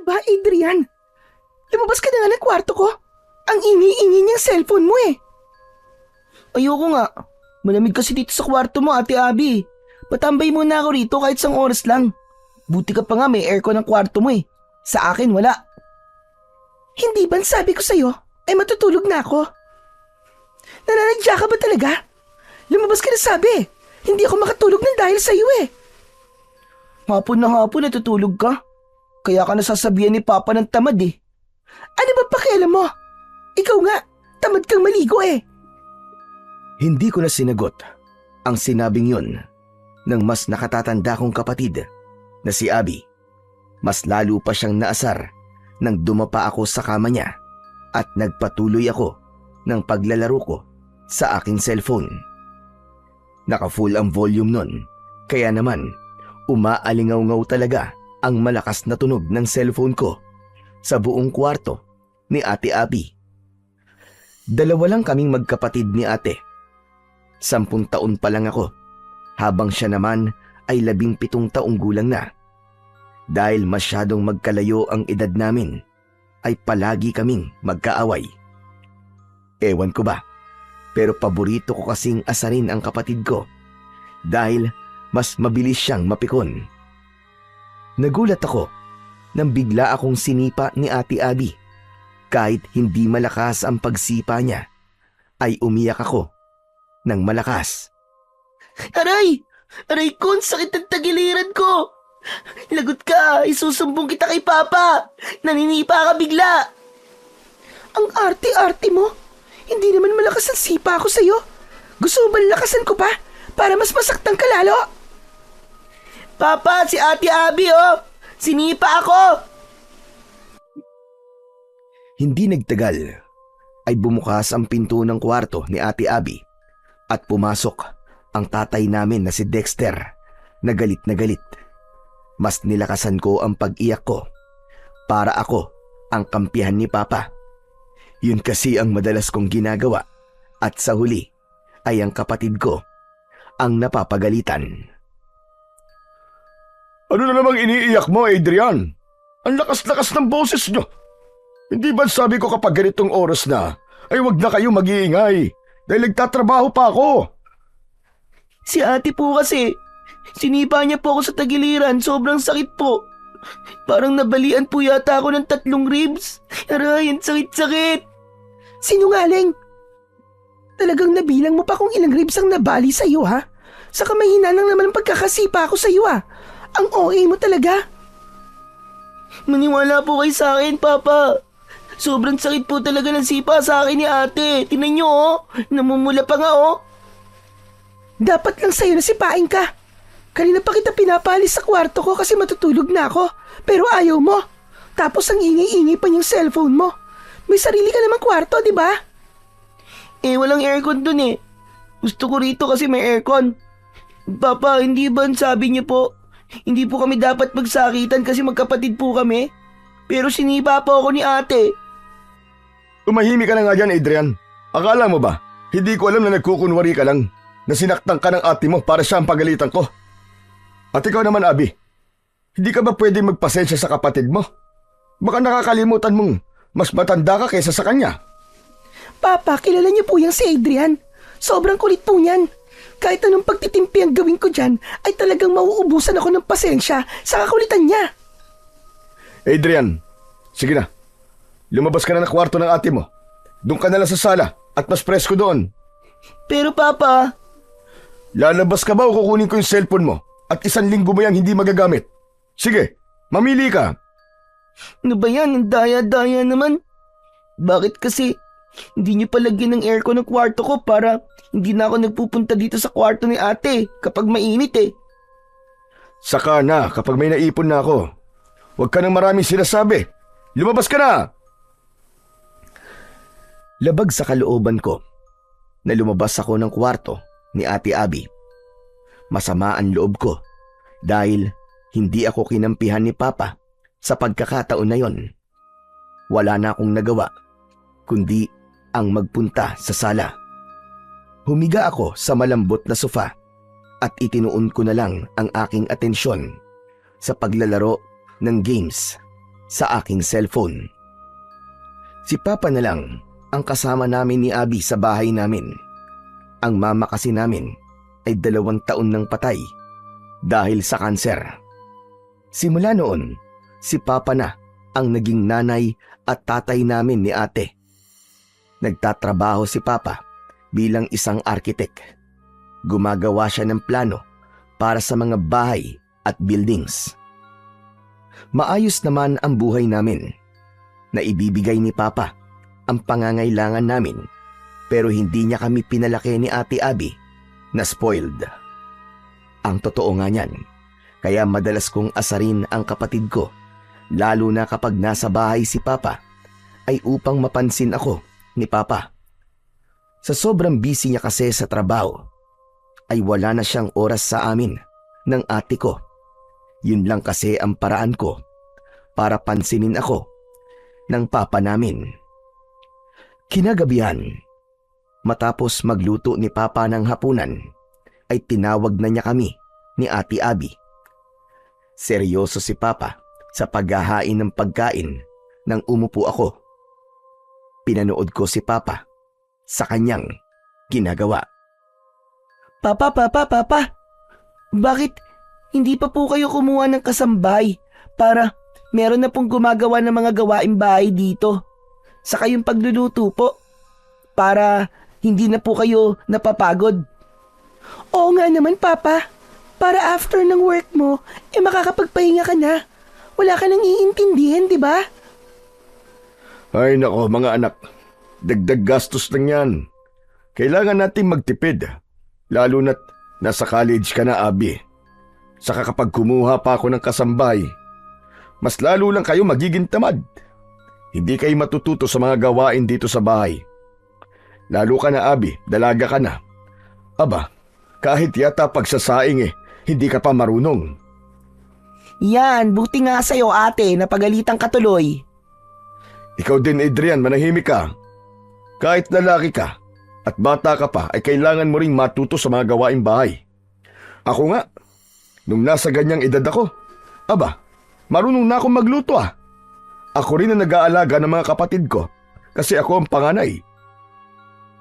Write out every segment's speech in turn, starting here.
Ba, Adrian? Lumabas ka na nga ng kwarto ko. Ang ingay-ingay niyang cellphone mo eh. Ayoko nga. Malamig kasi dito sa kwarto mo, Ate Abby. Patambay muna ako rito kahit isang oras lang. Buti ka pa nga may aircon ng kwarto mo eh. Sa akin wala. Hindi ba sabi ko sa'yo ay matutulog na ako? Nananadya ka ba talaga? Lumabas ka na sabi. Hindi ako makatulog ng dahil sa'yo eh. Hapon na hapon natutulog ka. Kaya ka nasasabihan ni Papa ng tamad eh. Ano ba pakialam mo? Ikaw nga, tamad kang maligo eh. Hindi ko na sinagot ang sinabing yun ng mas nakatatanda kong kapatid na si Abby. Mas lalo pa siyang naasar nang dumapa ako sa kama niya at nagpatuloy ako ng paglalaro ko sa aking cellphone. Naka-full ang volume nun, kaya naman umaalingaw-ngaw talaga ang malakas na tunog ng cellphone ko sa buong kwarto ni Ate Abby. Dalawa lang kaming magkapatid ni ate. 10 taon pa lang ako, habang siya naman ay 17 taong gulang na. Dahil masyadong magkalayo ang edad namin, ay palagi kaming magkaaway. Ewan ko ba, pero paborito ko kasing asarin ang kapatid ko dahil mas mabilis siyang mapikon. Nagulat ako nang bigla akong sinipa ni Ate Abby. Kahit hindi malakas ang pagsipa niya, ay umiyak ako ng malakas. Aray! Aray ko, ang sakit ng tagiliran ko! Lagot ka, isusumbong kita kay Papa! Naninipa ka bigla! Ang arte-arte mo! Hindi naman malakas ang sipa ko sa'yo! Gusto mo ba lakasan ko pa? Para mas masaktan ka lalo? Papa, si Ate Abby oh! Sinipa ako! Hindi nagtagal ay bumukas ang pinto ng kwarto ni Ate Abby at pumasok ang tatay namin na si Dexter na galit na galit. Mas nilakasan ko ang pag-iyak ko para ako ang kampihan ni Papa. Yun kasi ang madalas kong ginagawa at sa huli ay ang kapatid ko ang napapagalitan. Ano na namang iniiyak mo, Adrian? Ang lakas-lakas ng boses nyo. Hindi ba sabi ko kapag ganitong oras na, ay wag na kayo mag-iingay dahil nagtatrabaho pa ako? Si ate po kasi, sinipa niya po ako sa tagiliran, sobrang sakit po. Parang nabalian po yata ako ng 3 ribs. Aray, ang sakit-sakit. Sinungaling. Talagang nabilang mo pa kung ilang ribs ang nabali sa'yo ha? Saka mahina lang naman ang pagkakasipa ako sa'yo ha? Ang OA mo talaga. Maniwala po kayo sa akin, Papa. Sobrang sakit po talaga ng sipa sa akin ni ate. Tingnan niyo oh, namumula pa nga oh. Dapat lang sa'yo na sipain ka. Kanina pa kita pinapalis sa kwarto ko kasi matutulog na ako. Pero ayaw mo. Tapos ang ingay-ingay pa niyang cellphone mo. May sarili ka namang kwarto, di ba? Eh, walang aircon dun eh. Gusto ko rito kasi may aircon. Papa, hindi ba sabi niyo po, hindi po kami dapat magsakitan kasi magkapatid po kami? Pero sinipa po ako ni ate. Tumahimik ka na nga dyan, Adrian. Akala mo ba, hindi ko alam na nagkukunwari ka lang, na sinaktan ka ng ate mo para siya ang pagalitan ko? At ikaw naman, Abby, hindi ka ba pwede magpasensya sa kapatid mo? Baka nakakalimutan mong mas matanda ka kaysa sa kanya. Papa, kilala niyo po yung si Adrian. Sobrang kulit po niyan. Kahit anong pagtitimpi ang gawin ko dyan, ay talagang mauubusan ako ng pasensya sa kakulitan niya. Adrian, sige na. Lumabas ka na ng kwarto ng ate mo. Doon ka na lang sa sala at mas presko doon. Pero Papa... Lalabas ka ba o kukunin ko yung cellphone mo at 1 linggo mo yung hindi magagamit? Sige, mamili ka. Ano ba yan? Ang daya-daya naman. Bakit kasi hindi niyo palagyan ng aircon ng kwarto ko para hindi na ako nagpupunta dito sa kwarto ni ate kapag mainit eh. Saka na kapag may naipon na ako. Huwag ka nang maraming sinasabi. Lumabas ka na! Labag sa kalooban ko na lumabas ako ng kwarto ni Ate Abby. Masama ang loob ko dahil hindi ako kinampihan ni Papa sa pagkakataon na yon. Wala na akong nagawa kundi ang magpunta sa sala. Humiga ako sa malambot na sofa at itinuon ko na lang ang aking atensyon sa paglalaro ng games sa aking cellphone. Si Papa na lang ang kasama namin ni Abby sa bahay namin. Ang mama kasi namin ay 2 taon nang patay dahil sa kanser. Simula noon, si Papa na ang naging nanay at tatay namin ni ate. Nagtatrabaho si Papa bilang isang arkitek. Gumagawa siya ng plano para sa mga bahay at buildings. Maayos naman ang buhay namin. Naibibigay ni Papa ang pangangailangan namin, pero hindi niya kami pinalaki ni Ate Abby na spoiled. Ang totoo nga niyan, kaya madalas kong asarin ang kapatid ko, lalo na kapag nasa bahay si Papa, ay upang mapansin ako ni Papa. Sa sobrang busy niya kasi sa trabaho, ay wala na siyang oras sa amin ng ate ko. Yun lang kasi ang paraan ko para pansinin ako ng Papa namin. Kinagabihan, matapos magluto ni Papa ng hapunan, ay tinawag na niya kami ni Ate Abby. Seryoso si Papa sa paghahain ng pagkain nang umupo ako. Pinanood ko si Papa sa kanyang ginagawa. Papa, bakit hindi pa po kayo kumuha ng kasambay para meron na pong gumagawa ng mga gawaing bahay dito? Saka yung pagluluto po, para hindi na po kayo napapagod. Oo nga naman, Papa. Para after ng work mo, makakapagpahinga ka na. Wala ka nang iintindihan, di ba? Ay nako mga anak, dagdag gastos lang yan. Kailangan natin magtipid, lalo na't nasa college ka na, Abby. Saka kapag kumuha pa ako ng kasambay, mas lalo lang kayo magiging tamad. Hindi kayo matututo sa mga gawain dito sa bahay. Lalo ka na, Abby, dalaga ka na. Aba, kahit yata pagsasaing hindi ka pa marunong. Yan, buti nga sa'yo ate, napagalitan ka tuloy. Ikaw din, Adrian, manahimik ka. Kahit lalaki ka at bata ka pa, ay kailangan mo ring matuto sa mga gawaing bahay. Ako nga, nung nasa ganyang edad ako, aba, marunong na akong magluto Ako rin ang nag-aalaga ng mga kapatid ko kasi ako ang panganay.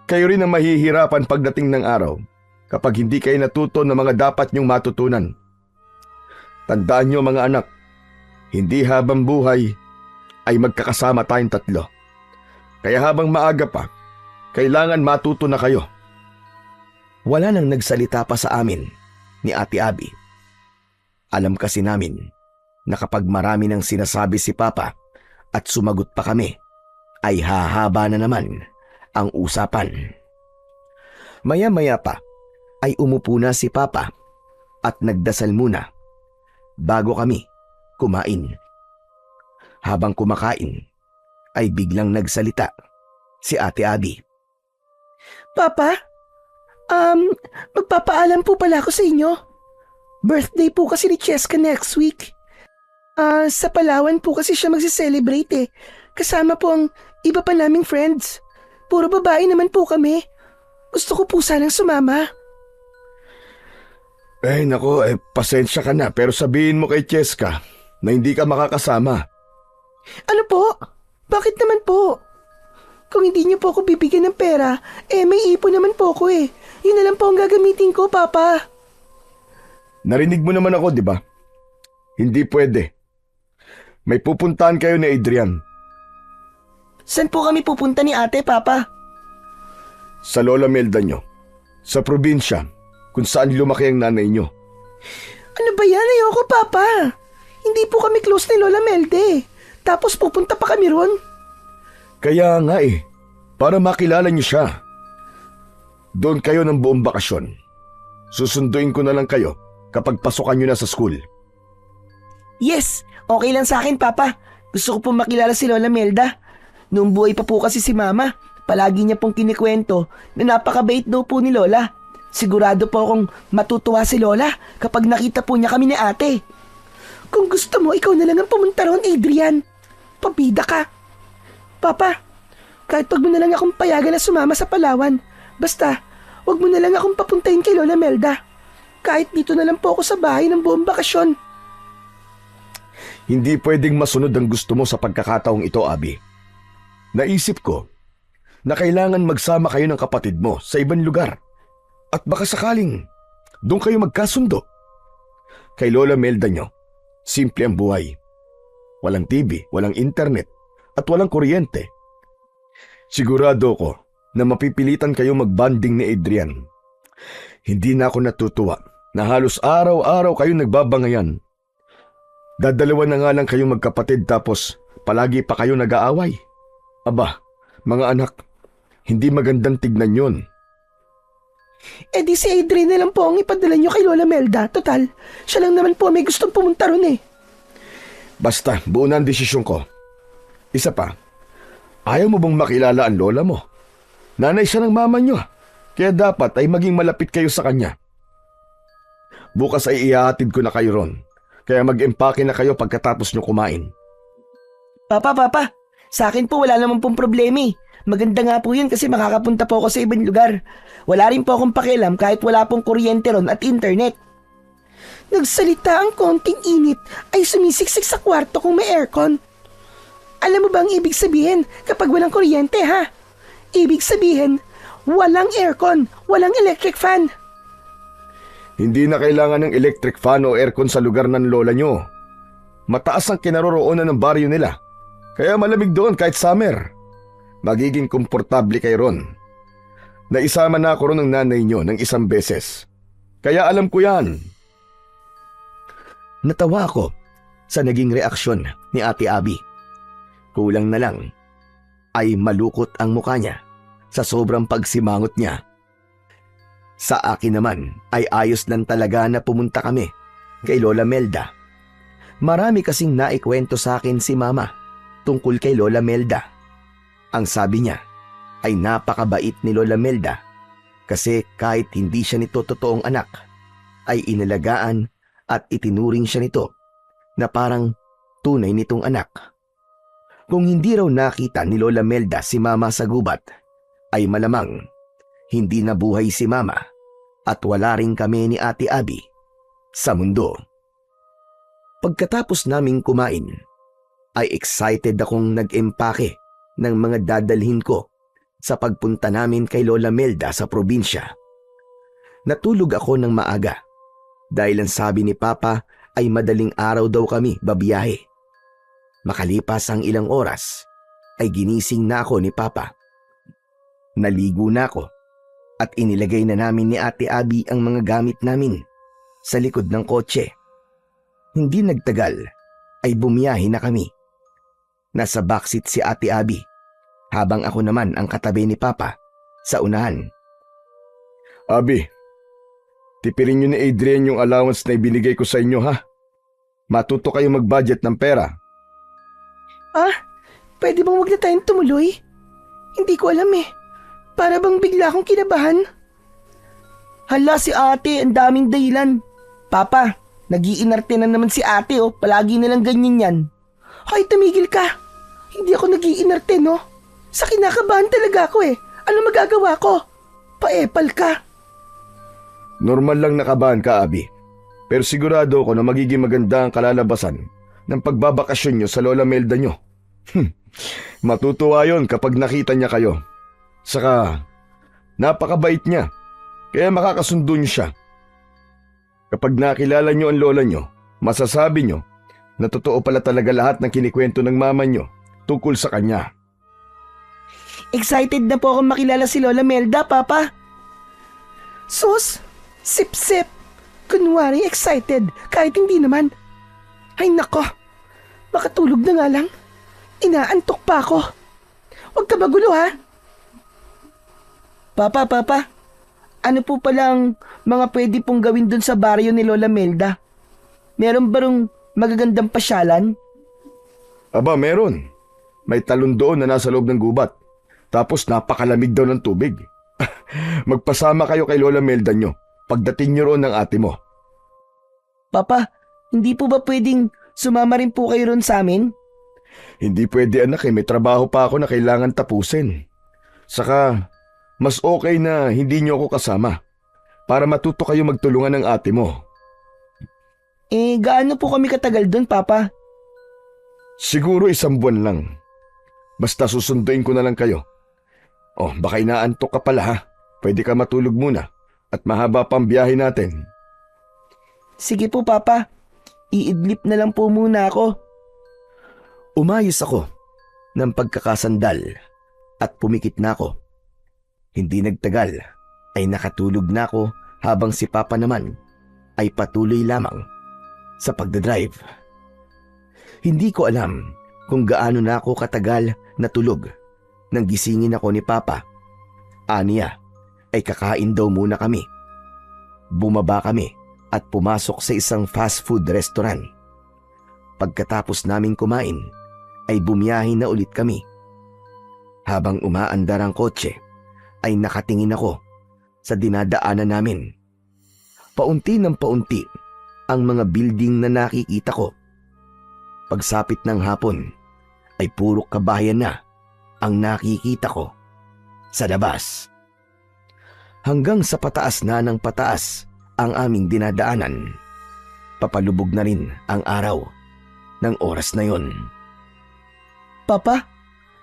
Kayo rin ang mahihirapan pagdating ng araw kapag hindi kayo natuto ng mga dapat niyong matutunan. Tandaan niyo mga anak, hindi habang buhay ay magkakasama tayong 3. Kaya habang maaga pa, kailangan matuto na kayo. Wala nang nagsalita pa sa amin ni Ate Abby. Alam kasi namin na kapag marami nang sinasabi si Papa at sumagot pa kami, ay hahaba na naman ang usapan. Maya-maya pa ay umupo na si Papa at nagdasal muna bago kami kumain. Habang kumakain ay biglang nagsalita si Ate Abby. Papa, magpapaalam po pala ako sa inyo. Birthday po kasi ni Cheska next week. Sa Palawan po kasi siya magse-celebrate Kasama po ang iba pa naming friends. Puro babae naman po kami. Gusto ko po sanang sumama. Nako, pasensya ka na pero sabihin mo kay Cheska na hindi ka makakasama. Ano po? Bakit naman po? Kung hindi niyo po ako bibigyan ng pera, may ipon naman po ako Yun na lang po ang gagamitin ko, Papa. Narinig mo naman ako, di ba? Hindi pwede. May pupuntahan kayo ni Adrian. Saan po kami pupunta ni ate, Papa? Sa Lola Melda nyo. Sa probinsya, kung saan lumaki ang nanay nyo. Ano ba yan? Ayoko, Papa. Hindi po kami close ni Lola Melde. Tapos pupunta pa kami ron. Kaya nga para makilala nyo siya. Doon kayo ng buong bakasyon. Susunduin ko na lang kayo kapag pasukan nyo na sa school. Yes, okay lang sa akin, Papa. Gusto ko pong makilala si Lola Melda. Noong buhay pa po kasi si Mama, palagi niya pong kinikwento na napakabait daw po ni Lola. Sigurado po akong matutuwa si Lola kapag nakita po niya kami ni ate. Kung gusto mo, ikaw na lang ang pumunta ron, Adrian. Pabida ka. Papa, kahit wag mo na lang akong payagan na sumama sa Palawan. Basta, wag mo na lang akong papuntahin kay Lola Melda. Kahit dito na lang po ako sa bahay ng buong bakasyon. Hindi pwedeng masunod ang gusto mo sa pagkakataong ito, Abby. Naisip ko na kailangan magsama kayo ng kapatid mo sa ibang lugar at baka sakaling doon kayo magkasundo. Kay Lola Melda nyo, simple ang buhay. Walang TV, walang internet at walang kuryente. Sigurado ko na mapipilitan kayo magbanding ni Adrian. Hindi na ako natutuwa na halos araw-araw kayo nagbabangayan. Dadalawa na nga lang kayong magkapatid tapos palagi pa kayo nag-aaway. Aba, mga anak, hindi magandang tignan yon. Eh di si Adrian na lang po ang ipadala nyo kay Lola Melda. Total, siya lang naman po may gustong pumunta ron eh. Basta, buo na ang desisyon ko. Isa pa, ayaw mo bang makilala ang lola mo? Nanay siya ng mama nyo, kaya dapat ay maging malapit kayo sa kanya. Bukas ay ihahatid ko na kayo ron, kaya mag-empake na kayo pagkatapos nyo kumain. Papa, sa akin po wala naman pong problema eh. Maganda nga po yun kasi makakapunta po ako sa ibang lugar. Wala rin po akong pakialam kahit wala pong kuryente ron at internet. Nagsalita ang konting init ay sumisiksik sa kwarto kung may aircon. Alam mo ba ang ibig sabihin kapag walang kuryente ha? Ibig sabihin, walang aircon, walang electric fan. Hindi na kailangan ng electric fan o aircon sa lugar ng lola nyo. Mataas ang kinaroroonan ng baryo nila, kaya malamig doon kahit summer. Magiging komportable kayo ron. Naisama na ako ron ng nanay nyo ng isang beses. Kaya alam ko yan. Natawa ako sa naging reaksyon ni Ate Abby. Kulang na lang ay malukot ang mukha niya sa sobrang pagsimangot niya. Sa akin naman ay ayos lang talaga na pumunta kami kay Lola Melda. Marami kasing naikwento sa akin si Mama tungkol kay Lola Melda. Ang sabi niya ay napakabait ni Lola Melda kasi kahit hindi siya nito totoong anak, ay inalagaan at itinuring siya nito na parang tunay nitong anak. Kung hindi raw nakita ni Lola Melda si Mama sa gubat, ay malamang hindi nabuhay si Mama at wala rin kami ni Ate Abby sa mundo. Pagkatapos naming kumain, ay excited akong nag-empake ng mga dadalhin ko sa pagpunta namin kay Lola Melda sa probinsya. Natulog ako ng maaga dahil ang sabi ni Papa ay madaling araw daw kami babiyahe. Makalipas ang ilang oras ay ginising na ako ni Papa. Naligo na ako at inilagay na namin ni Ate Abby ang mga gamit namin sa likod ng kotse. Hindi nagtagal ay bumiyahe na kami. Nasa backseat si Ate Abby habang ako naman ang katabi ni Papa sa unahan. Abby, tipirin nyo ni Adrian yung allowance na ibinigay ko sa inyo ha. Matuto kayo mag-budget ng pera. Pwede bang wag na tayong tumuloy? Hindi ko alam eh. Para bang bigla akong kinabahan. Hala si ate, ang daming dahilan. Papa, nag-iinarte na naman si ate oh. Palagi nilang ganyan yan. Hoy, tumigil ka. Hindi ako nag-iinarte no. Sa kinakabahan talaga ako eh. Ano magagawa ko? Paepal ka. Normal lang nakabahan ka, Abby. Pero sigurado ko na magiging maganda ang kalalabasan ng pagbabakasyon nyo sa Lola Melda nyo. Matutuwa yon kapag nakita niya kayo. Saka, napakabait niya, kaya makakasundo niyo siya. Kapag nakilala niyo ang lola niyo, masasabi niyo na totoo pala talaga lahat ng kinikwento ng mama niyo tungkol sa kanya. Excited na po akong makilala si Lola Melda, Papa. Sus, sip-sip. Kunwari excited, kahit hindi naman. Ay nako, makatulog na nga lang. Inaantok pa ako. Huwag ka magulo ha. Papa, ano po palang mga pwede pong gawin dun sa baryo ni Lola Melda? Meron ba rong magagandang pasyalan? Aba, meron. May talon doon na nasa loob ng gubat. Tapos napakalamig daw ng tubig. Magpasama kayo kay Lola Melda nyo pagdating nyo roon ng ate mo. Papa, hindi po ba pwedeng sumama rin po kayo ron sa amin? Hindi pwede anak may trabaho pa ako na kailangan tapusin. Saka, mas okay na hindi nyo ako kasama para matuto kayo magtulungan ng ate mo. Gaano po kami katagal doon, Papa? Siguro 1 buwan lang. Basta susunduin ko na lang kayo. Oh, baka inaantok ka pala ha. Pwede ka matulog muna at mahaba pang biyahe natin. Sige po, Papa. Iidlip na lang po muna ako. Umayos ako ng pagkakasandal at pumikit na ako. Hindi nagtagal ay nakatulog na ako habang si Papa naman ay patuloy lamang sa pagdadrive. Hindi ko alam kung gaano na ako katagal natulog nang gisingin ako ni Papa. Aniya ay kakain daw muna kami. Bumaba kami at pumasok sa isang fast food restaurant. Pagkatapos naming kumain ay bumiyahe na ulit kami. Habang umaandar ang kotse ay nakatingin ako sa dinadaanan namin. Paunti ng paunti ang mga building na nakikita ko. Pagsapit ng hapon ay puro kabahayan na ang nakikita ko sa labas. Hanggang sa pataas na ng pataas ang aming dinadaanan. Papalubog na rin ang araw ng oras na yon. Papa,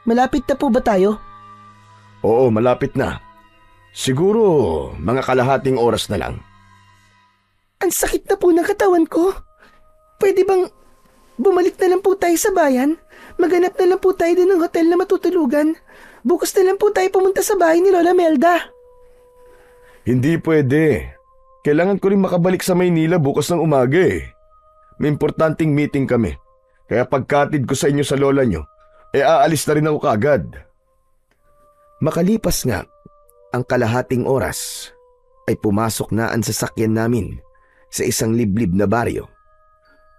malapit na po ba tayo? Oo, malapit na. Siguro mga kalahating oras na lang. Ang sakit na po ng katawan ko. Pwede bang bumalik na lang po tayo sa bayan? Maghanap na lang po tayo din ng hotel na matutulugan. Bukas na lang po tayo pumunta sa bahay ni Lola Melda. Hindi pwede. Kailangan ko rin makabalik sa Maynila bukas ng umaga eh. May importanteng meeting kami. Kaya pagkatid ko sa inyo sa lola nyo, aalis na rin ako kaagad. Makalipas nga ang kalahating oras ay pumasok na ang sasakyan namin sa isang liblib na baryo.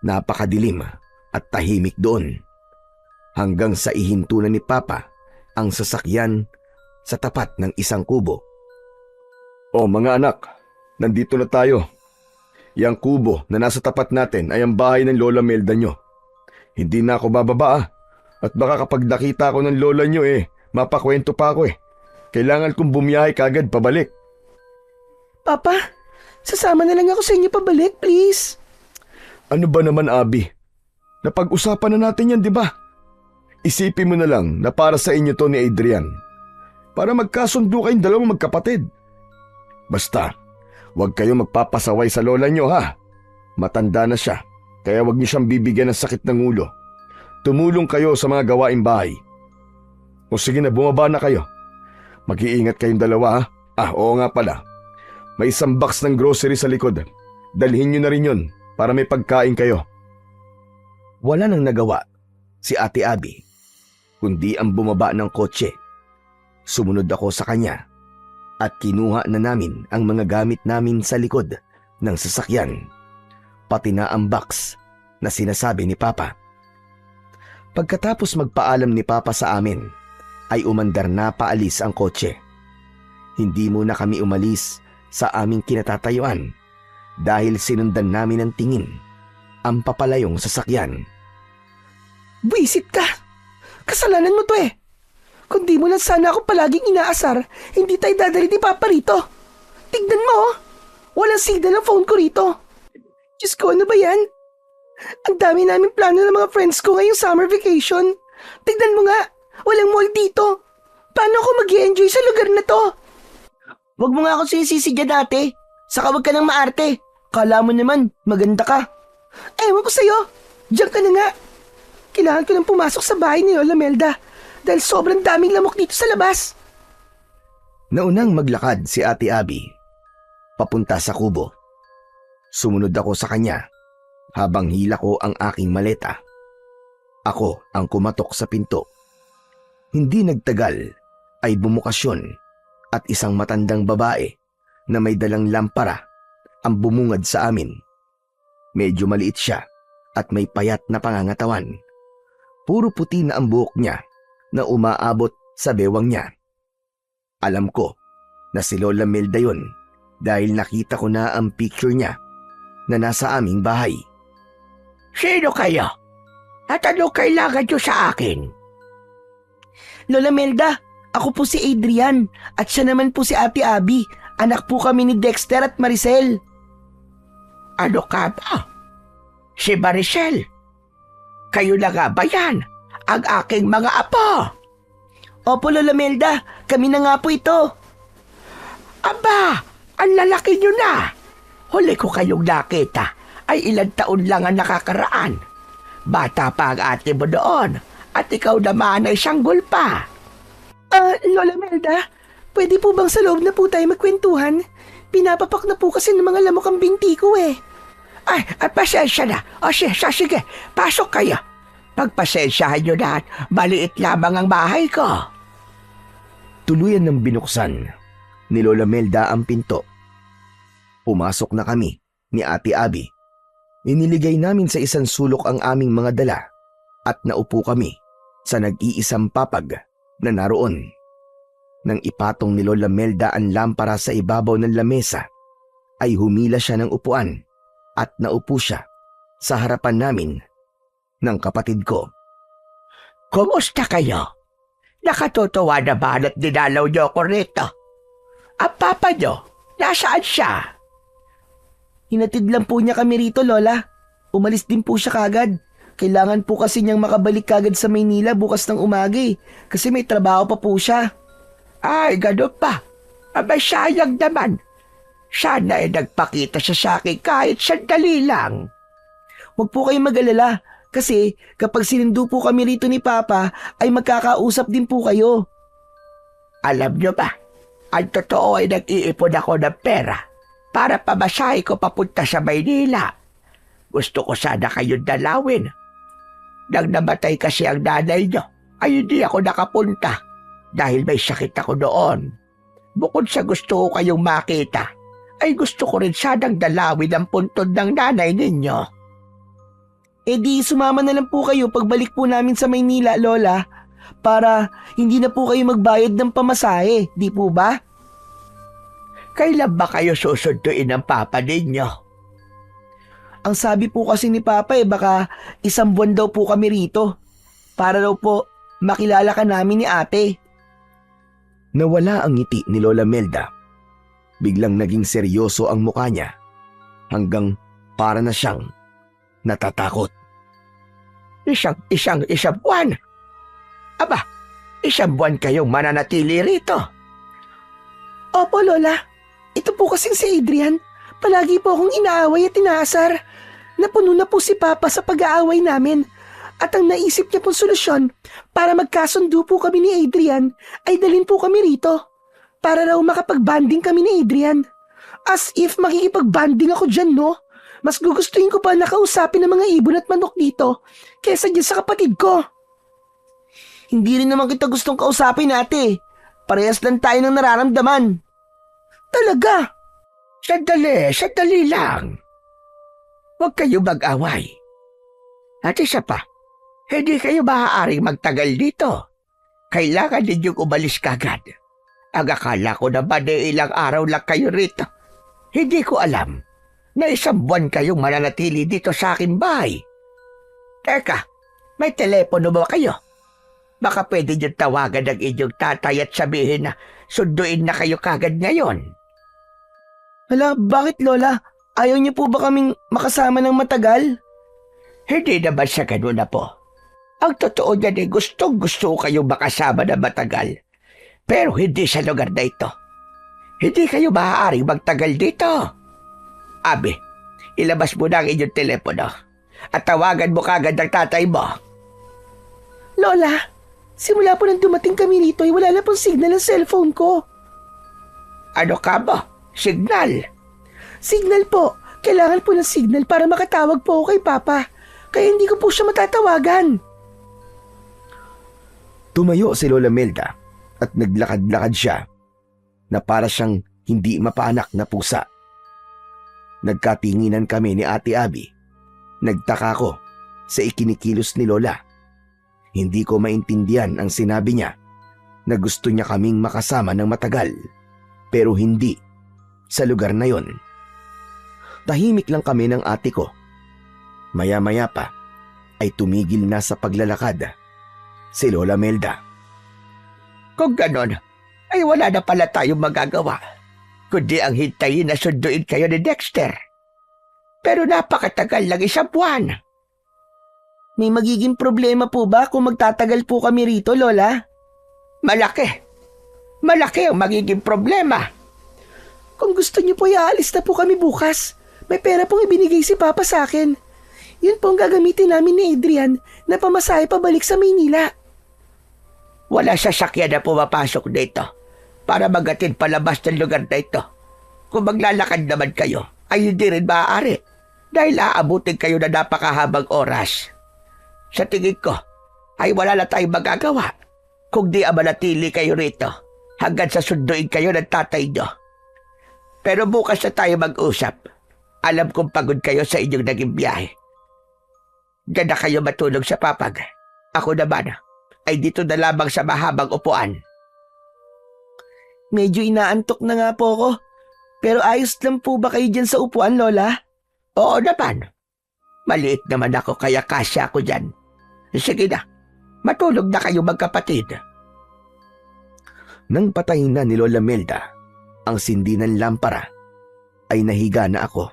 Napakadilim at tahimik doon. Hanggang sa ihinto na ni Papa ang sasakyan sa tapat ng isang kubo. Oh mga anak, nandito na tayo. Yang kubo na nasa tapat natin ay ang bahay ng Lola Melda nyo. Hindi na ako bababa At baka kapag nakita ko ng lola nyo mapakwento pa ako Kailangan kong bumiyahe kagad pabalik. Papa, sasama na lang ako sa inyo pabalik, please. Ano ba naman, Abby? Napag-usapan na natin yan, di ba? Isipin mo na lang na para sa inyo to ni Adrian. Para magkasundo kayong dalawang magkapatid. Basta, huwag kayo magpapasaway sa lola nyo ha. Matanda na siya, kaya huwag niyo siyang bibigyan ng sakit ng ulo. Tumulong kayo sa mga gawaing bahay. O sige na, bumaba na kayo. Mag-iingat kayong dalawa ha. Oo nga pala. May isang box ng grocery sa likod. Dalhin niyo na rin yun para may pagkain kayo. Wala nang nagawa si Ate Abby, kundi ang bumaba ng kotse. Sumunod ako sa kanya at kinuha na namin ang mga gamit namin sa likod ng sasakyan, pati na ang box na sinasabi ni Papa. Pagkatapos magpaalam ni Papa sa amin, ay umandar na paalis ang kotse. Hindi muna kami umalis sa aming kinatatayuan dahil sinundan namin ng tingin ang papalayong sasakyan. Buisit ka! Kasalanan mo to Kung di mo lang sana ako palaging inaasar, hindi tayo dadali ni Papa rito. Tignan mo walang signal ang phone ko rito. Diyos ko, ano ba yan? Ang dami namin plano ng mga friends ko ngayong summer vacation. Tignan mo nga, walang mall dito. Paano ako mag-i-enjoy sa lugar na to? Huwag mo nga ako sinisisi dyan, ate. Saka huwag ka nang maarte. Kala mo naman, maganda ka. Ewan ko sa'yo. Diyan ka na nga. Kailangan ko nang pumasok sa bahay ni Lola Melda dahil sobrang daming lamok dito sa labas. Naunang maglakad si Ate Abby papunta sa kubo. Sumunod ako sa kanya habang hila ko ang aking maleta. Ako ang kumatok sa pinto. Hindi nagtagal ay bumukas yun at isang matandang babae na may dalang lampara ang bumungad sa amin. Medyo maliit siya at may payat na pangangatawan. Puro puti na ang buhok niya na umaabot sa bewang niya. Alam ko na si Lola Melda yun dahil nakita ko na ang picture niya na nasa aming bahay. Sino kayo? At ano kailangan nyo sa akin? Lola Melda, ako po si Adrian at siya naman po si Ate Abby. Anak po kami ni Dexter at Maricel. Ano ka ba? Si Maricel? Kayo na nga ba yan? Ang aking mga apo? Opo, Lola Melda. Kami na nga po ito. Aba, ang lalaki nyo na. Huli ko kayong nakita ay ilang taon lang ang nakakaraan. Bata pa ang ate mo doon at ikaw naman ay sanggol pa. Lola Melda, pwede po bang sa loob na po tayo magkwentuhan? Pinapapak na po kasi ng mga lamok ang binti ko eh. Ay, pasensya na. O sige, pasok kayo. Pagpasensyahan nyo na at maliit lamang ang bahay ko. Tuluyan ng binuksan ni Lola Melda ang pinto. Pumasok na kami ni Ate Abby. Iniligay namin sa isang sulok ang aming mga dala at naupo kami sa nag-iisang papag na naroon. Nang ipatong ni Lola Melda ang lampara sa ibabaw ng lamesa, ay humila siya ng upuan at naupo siya sa harapan namin ng kapatid ko. Kumusta kayo? Nakatutuwa na ba at dinalaw niyo ako rito? Ang papa niyo, nasaan siya? Hinatid lang po niya kami rito, Lola. Umalis din po siya kagad. Kailangan po kasi niyang makabalik kagad sa Maynila bukas ng umaga kasi may trabaho pa po siya. Ay, ganun pa. Aba, sayang naman. Sana ay nagpakita siya sa akin kahit sandali lang. Huwag po kayong mag-alala kasi kapag sinundo po kami rito ni Papa ay magkakausap din po kayo. Alam niyo ba, ang totoo ay nag-iipon ako ng pera para pamasahe ko papunta sa Maynila. Gusto ko sana kayong dalawin. Nang namatay kasi ang nanay niyo, ay hindi ako nakapunta dahil may sakit ako doon. Bukod sa gusto ko kayong makita, ay gusto ko rin sanang dalawin ang puntod ng nanay ninyo. E di sumama na lang po kayo pagbalik po namin sa Maynila, Lola, para hindi na po kayo magbayad ng pamasahe, di po ba? Kailan ba kayo susunduin ng papa ninyo? Ang sabi po kasi ni Papa baka 1 buwan daw po kami rito para daw po makilala ka namin ni ate. Nawala ang ngiti ni Lola Melda. Biglang naging seryoso ang mukha niya hanggang para na siyang natatakot. Isang buwan? Aba, 1 buwan kayong mananatili rito. Opo, Lola. Ito po kasing si Adrian. Palagi po akong inaaway at inaasar. Napuno na po si Papa sa pag-aaway namin. At ang naisip niya pong solusyon para magkasundo po kami ni Adrian ay dalhin po kami rito. Para raw makapag-banding kami ni Adrian. As if makikipag-banding ako dyan, no? Mas gugustuhin ko pa nakausapin ng mga ibon at manok dito kesa dyan sa kapatid ko. Hindi rin naman kita gustong kausapin, ate. Parehas lang tayo ng nararamdaman. Talaga? Sandali lang. Huwag kayo mag-away. At isa pa, hindi kayo maaaring magtagal dito. Kailangan ninyong umalis kagad. Ang akala ko naman ilang araw lang kayo rito. Hindi ko alam na 1 buwan kayong mananatili dito sa akin bahay. Teka, may telepono ba kayo? Baka pwede niyo tawagan ng inyong tatay at sabihin na sunduin na kayo kagad ngayon. Hala, bakit Lola? Ayaw niyo po ba kaming makasama ng matagal? Hindi naman sa ganun na po. Ang totoo niyan ay gustong-gusto kayong makasama na matagal. Pero hindi sa lugar na ito. Hindi kayo maaaring magtagal dito. Abi, ilabas mo na ang inyong telepono at tawagan mo kagad ang tatay mo. Lola, simula po nang dumating kami rito ay wala na pong signal ang cellphone ko. Ano ka ba? Signal? Signal po. Kailangan po ng signal para makatawag po ako kay Papa. Kaya hindi ko po siya matatawagan. Tumayo si Lola Melda at naglakad-lakad siya na para siyang hindi mapaanak na pusa. Nagkatinginan kami ni Ate Abby. Nagtaka ko sa ikinikilos ni Lola. Hindi ko maintindihan ang sinabi niya na gusto niya kaming makasama ng matagal pero hindi sa lugar na yon. Tahimik lang kami ng ate ko. Maya-maya pa ay tumigil na sa paglalakad si Lola Melda. Kung ganon, ay wala na pala tayong magagawa, kundi ang hintayin na sunduin kayo ni Dexter. Pero napakatagal lang 1 buwan. May magiging problema po ba kung magtatagal po kami rito, Lola? Malaki. Malaki ang magiging problema. Kung gusto niyo po, iaalis na po kami bukas. May pera pong ibinigay si Papa sa akin. Yun po ang gagamitin namin ni Adrian na pamasahe pabalik sa Maynila. Wala sasakyan na pumapasok dito para magatid palabas ng lugar na ito. Kung maglalakad naman kayo, ay hindi rin maaari dahil aabutin kayo na napakahabang oras. Sa tingin ko, ay wala na tayong magagawa kung di manatili kayo rito hanggang sa sunduin kayo ng tatay nyo. Pero bukas na tayo mag-usap. Alam kong pagod kayo sa inyong naging biyahe. Diyan na kayo matulog sa papag. Ako naman ay dito na lamang sa mahabang upuan. Medyo inaantok na nga po ako. Pero ayos lang po ba kayo dyan sa upuan, Lola? Oo naman. Maliit naman ako kaya kasya ako dyan. Sige na, matulog na kayo magkapatid. Nang patayin na ni Lola Melda ang sindi ng lampara, ay nahiga na ako.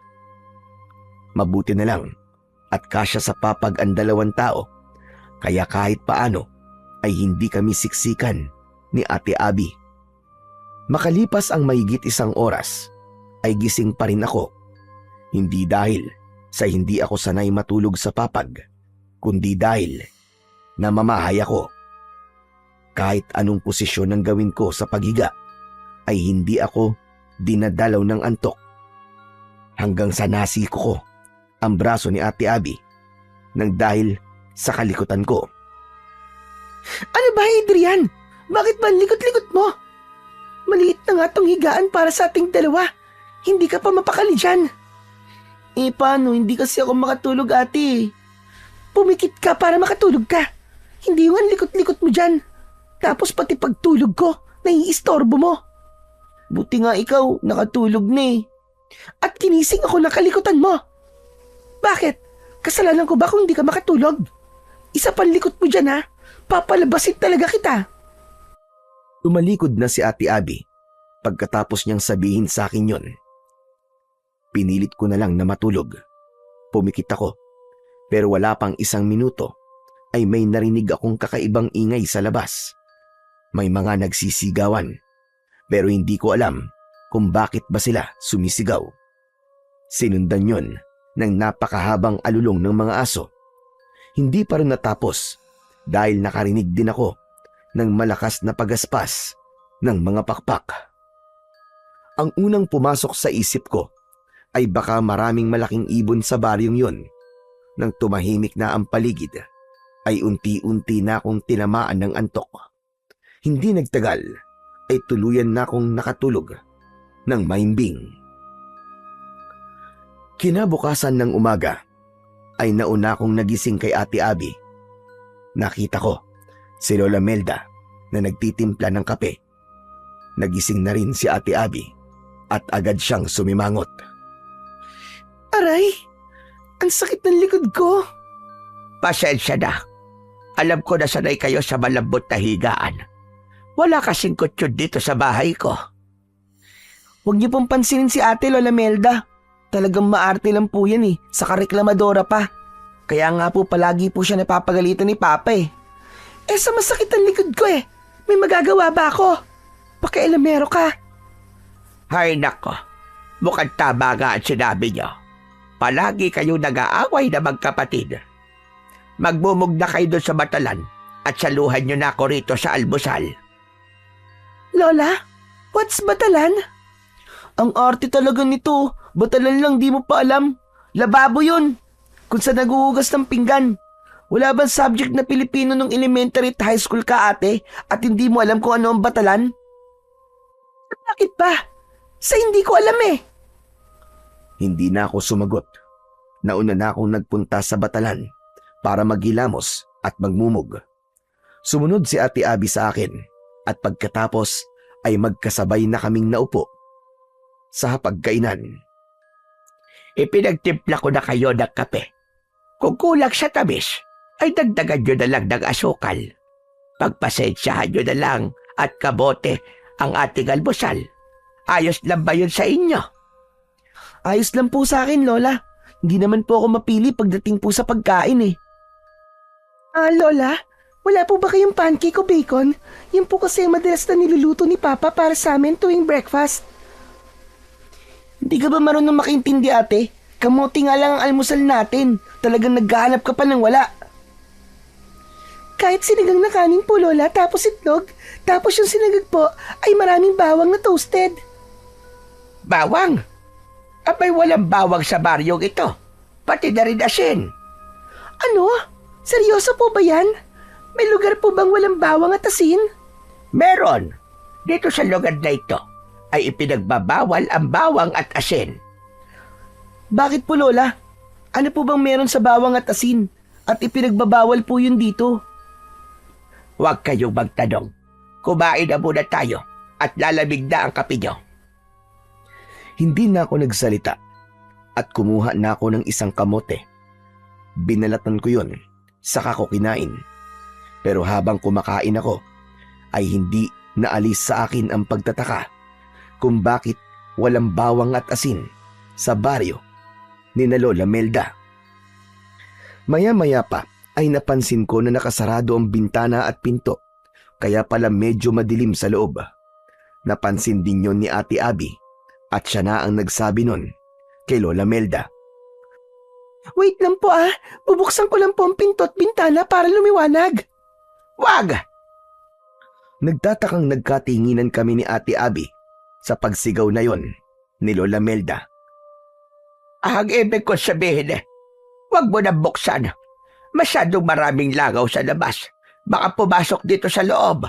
Mabuti na lang at kasya sa papag ang 2 tao, kaya kahit paano ay hindi kami siksikan ni Ate Abby. Makalipas ang mahigit 1 oras, ay gising pa rin ako. Hindi dahil sa hindi ako sanay matulog sa papag, kundi dahil namamahay ako. Kahit anong posisyon ang gawin ko sa paghiga, ay hindi ako dinadalaw ng antok. Hanggang sa nasiko ko ang braso ni Ate Abby nang dahil sa kalikutan ko. Ano ba, Adrian? Bakit ba ang likot-likot mo? Maliit na nga tong higaan para sa ating dalawa. Hindi ka pa mapakali dyan. Paano? Hindi kasi ako makatulog, ate. Pumikit ka para makatulog ka. Hindi yung ang likot-likot mo dyan. Tapos pati pagtulog ko, naiistorbo mo. Buti nga ikaw, nakatulog na eh. At kinising ako ng kalikutan mo. Bakit? Kasalanan ko ba kung hindi ka makatulog? Isa pang likot mo dyan ha. Papalabasin talaga kita. Tumalikod na si Ate Abby pagkatapos niyang sabihin sa akin yon. Pinilit ko na lang na matulog. Pumikit ako, pero wala pang 1 minuto ay may narinig akong kakaibang ingay sa labas. May mga nagsisigawan, pero hindi ko alam kung bakit ba sila sumisigaw. Sinundan yon ng napakahabang alulong ng mga aso. Hindi pa rin natapos dahil nakarinig din ako ng malakas na pagaspas ng mga pakpak. Ang unang pumasok sa isip ko ay baka maraming malaking ibon sa baryong yon. Nang tumahimik na ang paligid, ay unti-unti na akong tinamaan ng antok. Hindi nagtagal, ay tuluyan na akong nakatulog ng mahimbing. Kinabukasan ng umaga, ay nauna akong nagising kay Ate Abby. Nakita ko si Lola Melda na nagtitimpla ng kape. Nagising na rin si Ate Abby at agad siyang sumimangot. Aray, ang sakit ng likod ko. Pasensya na. Alam ko na sanay kayo sa malambot na higaan. Wala kasing kutsyon dito sa bahay ko. Huwag niyo pong pansinin si Ate Lola Melda. Talagang maarte lang po yan eh, saka reklamadora pa. Kaya nga po palagi po siya napapagalitan ni Papa eh. Sa masakit ang likod ko eh. May magagawa ba ako? Pakialamero ka. Hay nako, mukhang tama nga ang sinabi niyo. Palagi kayo nag-aaway na magkapatid. Magmumug na kayo doon sa batalan at saluhan niyo na ako rito sa almusal. Lola, what's batalan? Ang arte talaga nito. Batalan lang, di mo pa alam. Lababo yun. Kung saan naguhugas ng pinggan. Wala bang subject na Pilipino nung elementary at high school ka, ate? At hindi mo alam kung ano ang batalan? Bakit ba? Sa hindi ko alam eh. Hindi na ako sumagot. Nauna na akong nagpunta sa batalan para maghilamos at magmumog. Sumunod si Ate Abby sa akin at pagkatapos ay magkasabay na kaming naupo sa hapagkainan. Ipinagtimpla ko na kayo ng kape. Kung kulang sa tamis, ay dagdagan nyo na lang ng asukal. Pagpasensyahan nyo na lang at kabote ang ating almusal. Ayos lang ba yun sa inyo? Ayos lang po sa akin, Lola. Hindi naman po ako mapili pagdating po sa pagkain eh. Lola, wala po ba kayong pancake o bacon? Yan po kasi ang madalas na niluluto ni Papa para sa amin tuwing breakfast. Hindi ka ba marunong makaintindi, ate? Kamote nga lang ang almusal natin. Talagang naghahanap ka pa ng wala. Kahit sinigang na kanin po, Lola, tapos itlog, tapos yung sinagag po ay maraming bawang na toasted. Bawang? Abay walang bawang sa baryong ito. Pati na rin asin. Ano? Seryoso po ba yan? May lugar po bang walang bawang at asin? Meron. Dito sa lugar na ito ay ipinagbabawal ang bawang at asin. Bakit po, Lola? Ano po bang meron sa bawang at asin? At ipinagbabawal po yun dito. Huwag kayong magtanong. Kumain na muna tayo at lalamig na ang kape nyo. Hindi na ako nagsalita at kumuha na ako ng isang kamote. Binalatan ko yun, saka ko kinain. Pero habang kumakain ako, ay hindi naalis sa akin ang pagtataka kung bakit walang bawang at asin sa baryo ni na Lola Melda. Maya-maya pa ay napansin ko na nakasarado ang bintana at pinto, kaya pala medyo madilim sa loob. Napansin din yon ni Ate Abby at siya na ang nagsabi nun kay Lola Melda. Wait lang po bubuksan ko lang po ang pinto at bintana para lumiwanag. Wag! Nagtatakang nagkatinginan kami ni Ate Abby sa pagsigaw na yon ni Lola Melda. Ang ibig ko sabihin wag mo na buksan. Masyadong maraming langaw sa labas. Baka pumasok dito sa loob.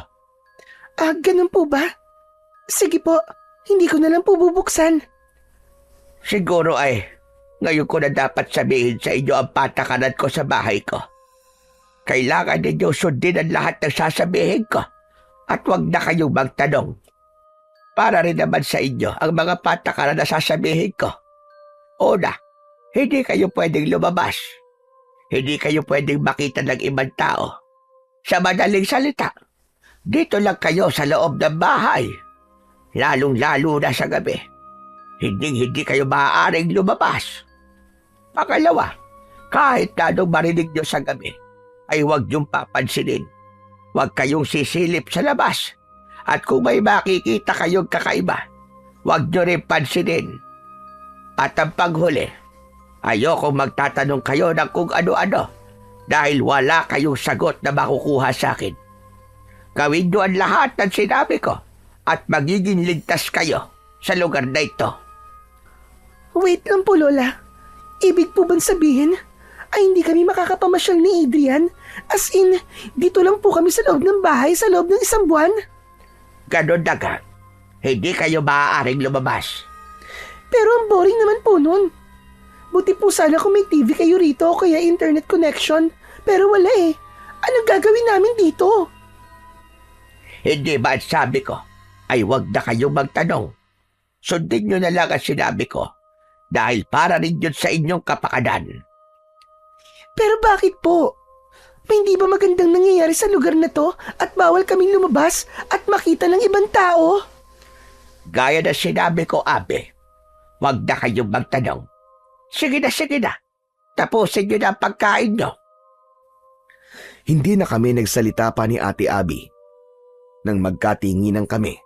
Ganun po ba? Sige po, hindi ko na lang po bubuksan. Siguro ay ngayon ko na dapat sabihin sa inyo ang patakaran ko sa bahay ko. Kailangan ninyo sundin ang lahat ng sasabihin ko at huwag na kayong magtanong. Para rin naman sa inyo ang mga patakaran na sasabihin ko. Una, hindi kayo pwedeng lumabas. Hindi kayo pwedeng makita ng ibang tao. Sa madaling salita, dito lang kayo sa loob ng bahay. Lalong-lalo na sa gabi. Hindi kayo maaaring lumabas. Pangalawa, kahit na anong marinig nyo sa gabi, ay huwag niyong papansinin. Huwag kayong sisilip sa labas. At kung may makikita kayong kakaiba, huwag nyo rin pansinin. At ang panghuli, ayokong magtatanong kayo ng kung ano-ano dahil wala kayong sagot na makukuha sa akin. Gawin nyo ang lahat ng sinabi ko at magiging ligtas kayo sa lugar na ito. Wait lang po, Lola. Ibig po bang sabihin ay hindi kami makakapamasyal ni Adrian? As in, dito lang po kami sa loob ng bahay sa loob ng isang buwan? Ganon na nga. Hindi kayo maaaring lumabas. Pero ang boring naman po nun. Buti po sana kung may TV kayo rito o kaya internet connection. Pero wala Anong gagawin namin dito? Hindi ba ang sabi ko ay huwag na kayong magtanong? Sundin nyo na lang ang sinabi ko dahil para rin yun sa inyong kapakanan. Pero bakit po? May hindi ba magandang nangyayari sa lugar na to at bawal kaming lumabas at makita ng ibang tao? Gaya na sinabi ko, Abe, huwag na kayong magtanong. Sige na. Tapusin nyo na ang pagkain nyo. Hindi na kami nagsalita pa ni Ate Abby. Nang magkatinginan kami,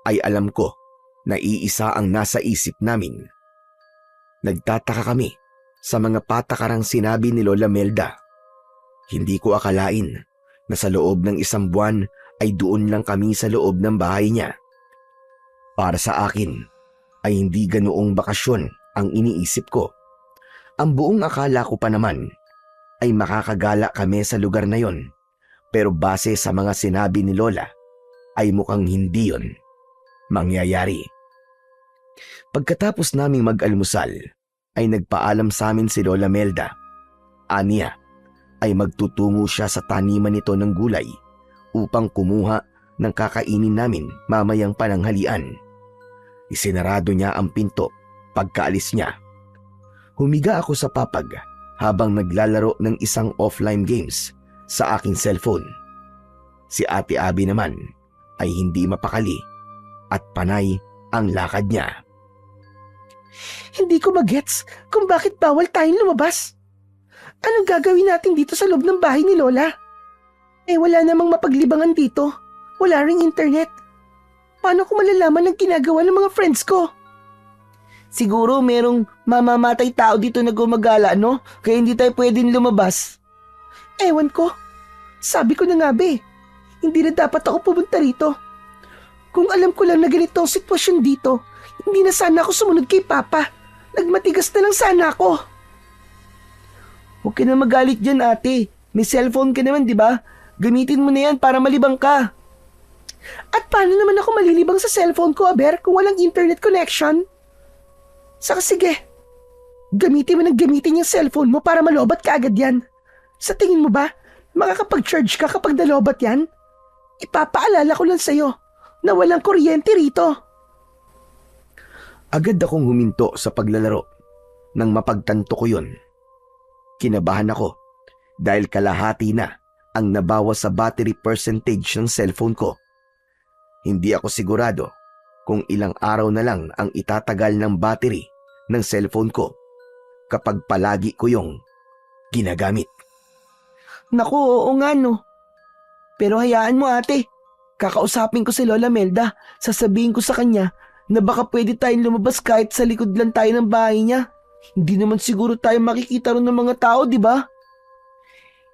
ay alam ko na iisa ang nasa isip namin. Nagtataka kami sa mga patakarang sinabi ni Lola Melda. Hindi ko akalain na sa loob ng isang buwan ay doon lang kami sa loob ng bahay niya. Para sa akin ay hindi ganoong bakasyon ang iniisip ko. Ang buong akala ko pa naman ay makakagala kami sa lugar na yon. Pero base sa mga sinabi ni Lola ay mukhang hindi yon mangyayari. Pagkatapos naming mag-almusal ay nagpaalam sa amin si Lola Melda. Aniya ay magtutungo siya sa taniman nito ng gulay upang kumuha ng kakainin namin mamayang pananghalian. Isinarado niya ang pinto pagkaalis niya. Humiga ako sa papag habang naglalaro ng isang offline games sa aking cellphone. Si Ate Abby naman ay hindi mapakali at panay ang lakad niya. Hindi ko magets kung bakit bawal tayong lumabas. Anong gagawin natin dito sa loob ng bahay ni Lola? Wala namang mapaglibangan dito. Wala ring internet. Paano ko malalaman ang ginagawa ng mga friends ko? Siguro merong mamamatay tao dito na gumagala, no? Kaya hindi tayo pwedeng lumabas. Ewan ko. Sabi ko na nga hindi na dapat ako pumunta rito. Kung alam ko lang na ganito ang sitwasyon dito, hindi na sana ako sumunod kay Papa. Nagmatigas na lang sana ako. Huwag ka na magalit dyan, ate. May cellphone ka naman, di ba? Gamitin mo na yan para malibang ka. At paano naman ako malilibang sa cellphone ko, Aber, kung walang internet connection? Saka sige, gamitin mo yung cellphone mo para malobat ka agad yan. Sa tingin mo ba, makakapag-charge ka kapag nalobat yan? Ipapaalala ko lang sa'yo na walang kuryente rito. Agad akong huminto sa paglalaro nang mapagtanto ko yun. Kinabahan ako dahil kalahati na ang nabawas sa battery percentage ng cellphone ko. Hindi ako sigurado kung ilang araw na lang ang itatagal ng battery ng cellphone ko kapag palagi ko yung ginagamit. Naku, oo nga no. Pero hayaan mo ate, kakausapin ko si Lola Melda, sasabihin ko sa kanya na baka pwede tayong lumabas kahit sa likod lang tayo ng bahay niya. Hindi naman siguro tayo makikita ron ng mga tao, di ba?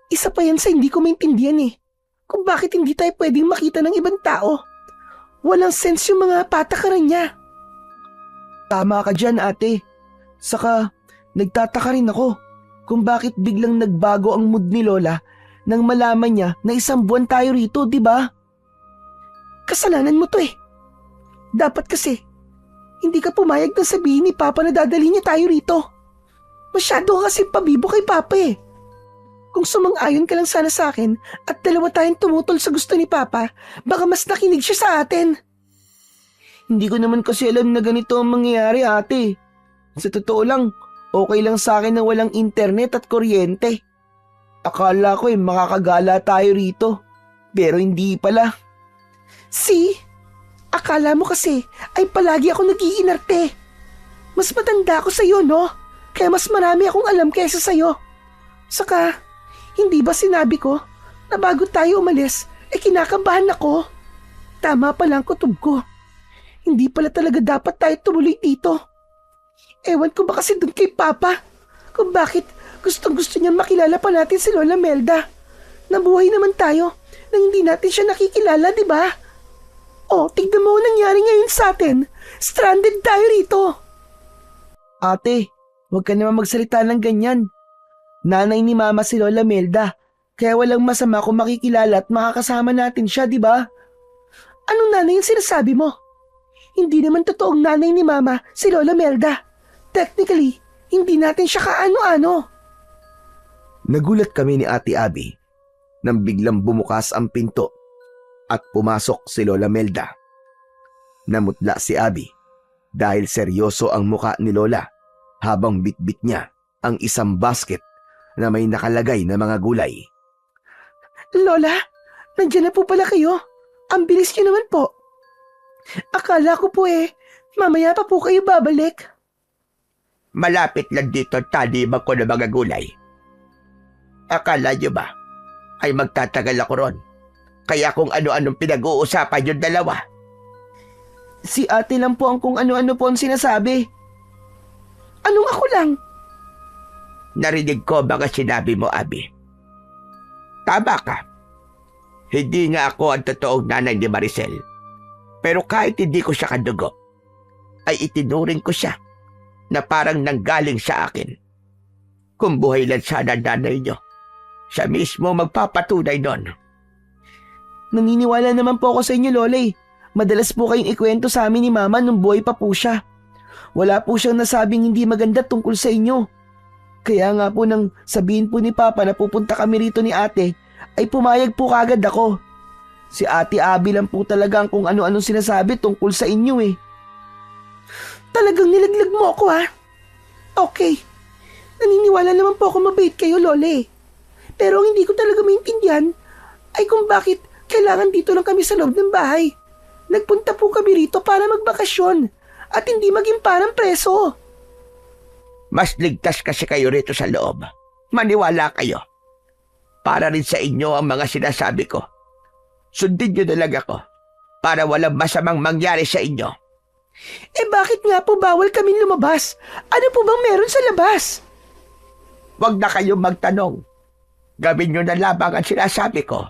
Isa pa yan sa hindi ko maintindihan kung bakit hindi tayo pwedeng makita ng ibang tao. Walang sense yung mga patakaran niya. Tama ka dyan, ate. Saka, nagtataka rin ako kung bakit biglang nagbago ang mood ni Lola nang malaman niya na isang buwan tayo rito, di ba? Kasalanan mo to Dapat kasi, hindi ka pumayag na sabihin ni Papa na dadali niya tayo rito. Masyado ka kasi pabibo kay Papa Kung sumang-ayon ka lang sana sa akin at dalawa tayong tumutol sa gusto ni Papa, baka mas nakinig siya sa atin. Hindi ko naman kasi alam na ganito ang mangyayari, ate. Sa totoo lang, okay lang sa akin na walang internet at kuryente. Akala ko makakagala tayo rito, pero hindi pala. See? Akala mo kasi ay palagi ako nag-iinarte. Mas matanda ako sa'yo, no? Kaya mas marami akong alam kaysa sa'yo. Saka, hindi ba sinabi ko na bago tayo umalis, kinakabahan ako? Tama pala ang kutob ko. Hindi pala talaga dapat tayo tumuloy dito. Ewan ko ba kasi dun kay Papa kung bakit gustong-gusto niya makilala pa natin si Lola Melda. Nabuhay naman tayo nang hindi natin siya nakikilala, di ba? Oh, tignan mo ang nangyari ngayon sa atin. Stranded tayo rito. Ate, huwag ka naman magsalita ng ganyan. Nanay ni Mama si Lola Melda, kaya walang masama kung makikilala at makakasama natin siya, di ba? Anong nanay yung sinasabi mo? Hindi naman totoong nanay ni Mama si Lola Melda. Technically, hindi natin siya kaano-ano. Nagulat kami ni Ate Abby nang biglang bumukas ang pinto at pumasok si Lola Melda. Namutla si Abby dahil seryoso ang muka ni Lola habang bitbit niya ang isang basket na may nakalagay na mga gulay. Lola, nandiyan na po pala kayo. Ang bilis niyo naman po. Akala ko po mamaya pa po kayo babalik. Malapit lang dito ang taniman ko ng mga gulay. Akala niyo ba ay magtatagal ako ron? Kaya kung ano-anong pinag-uusapan yung dalawa. Si ate lang po ang kung ano-ano po ang sinasabi. Anong ako lang? Narinig ko mga sinabi mo, Abby. Tama ka. Hindi nga ako ang totoong nanay ni Maricel. Pero kahit hindi ko siya kadugo, ay itinuring ko siya na parang nanggaling sa akin. Kung buhay lang sana nanay niyo, siya mismo magpapatunay nun. Naniniwala naman po ako sa inyo, Lola Madalas po kayong ikwento sa amin ni Mama nung buhay pa po siya. Wala po siyang nasabing hindi maganda tungkol sa inyo. Kaya nga po nang sabihin po ni Papa na pupunta kami rito ni ate, ay pumayag po kagad ako. Si Ate Abby lang po talaga ang kung ano-anong sinasabi tungkol sa inyo Talagang nilaglag mo ako Okay. Naniniwala naman po ako mabait kayo, Lola Pero ang hindi ko talaga maintindihan ay kung bakit kailangan dito lang kami sa loob ng bahay. Nagpunta po kami rito para magbakasyon at hindi maging parang preso. Mas ligtas kasi kayo rito sa loob. Maniwala kayo. Para rin sa inyo ang mga sinasabi ko. Sundin niyo na lang ako para walang masamang mangyari sa inyo. Eh bakit nga po bawal kami lumabas? Ano po bang meron sa labas? Huwag na kayong magtanong. Gawin niyo na lamang ang sinasabi ko.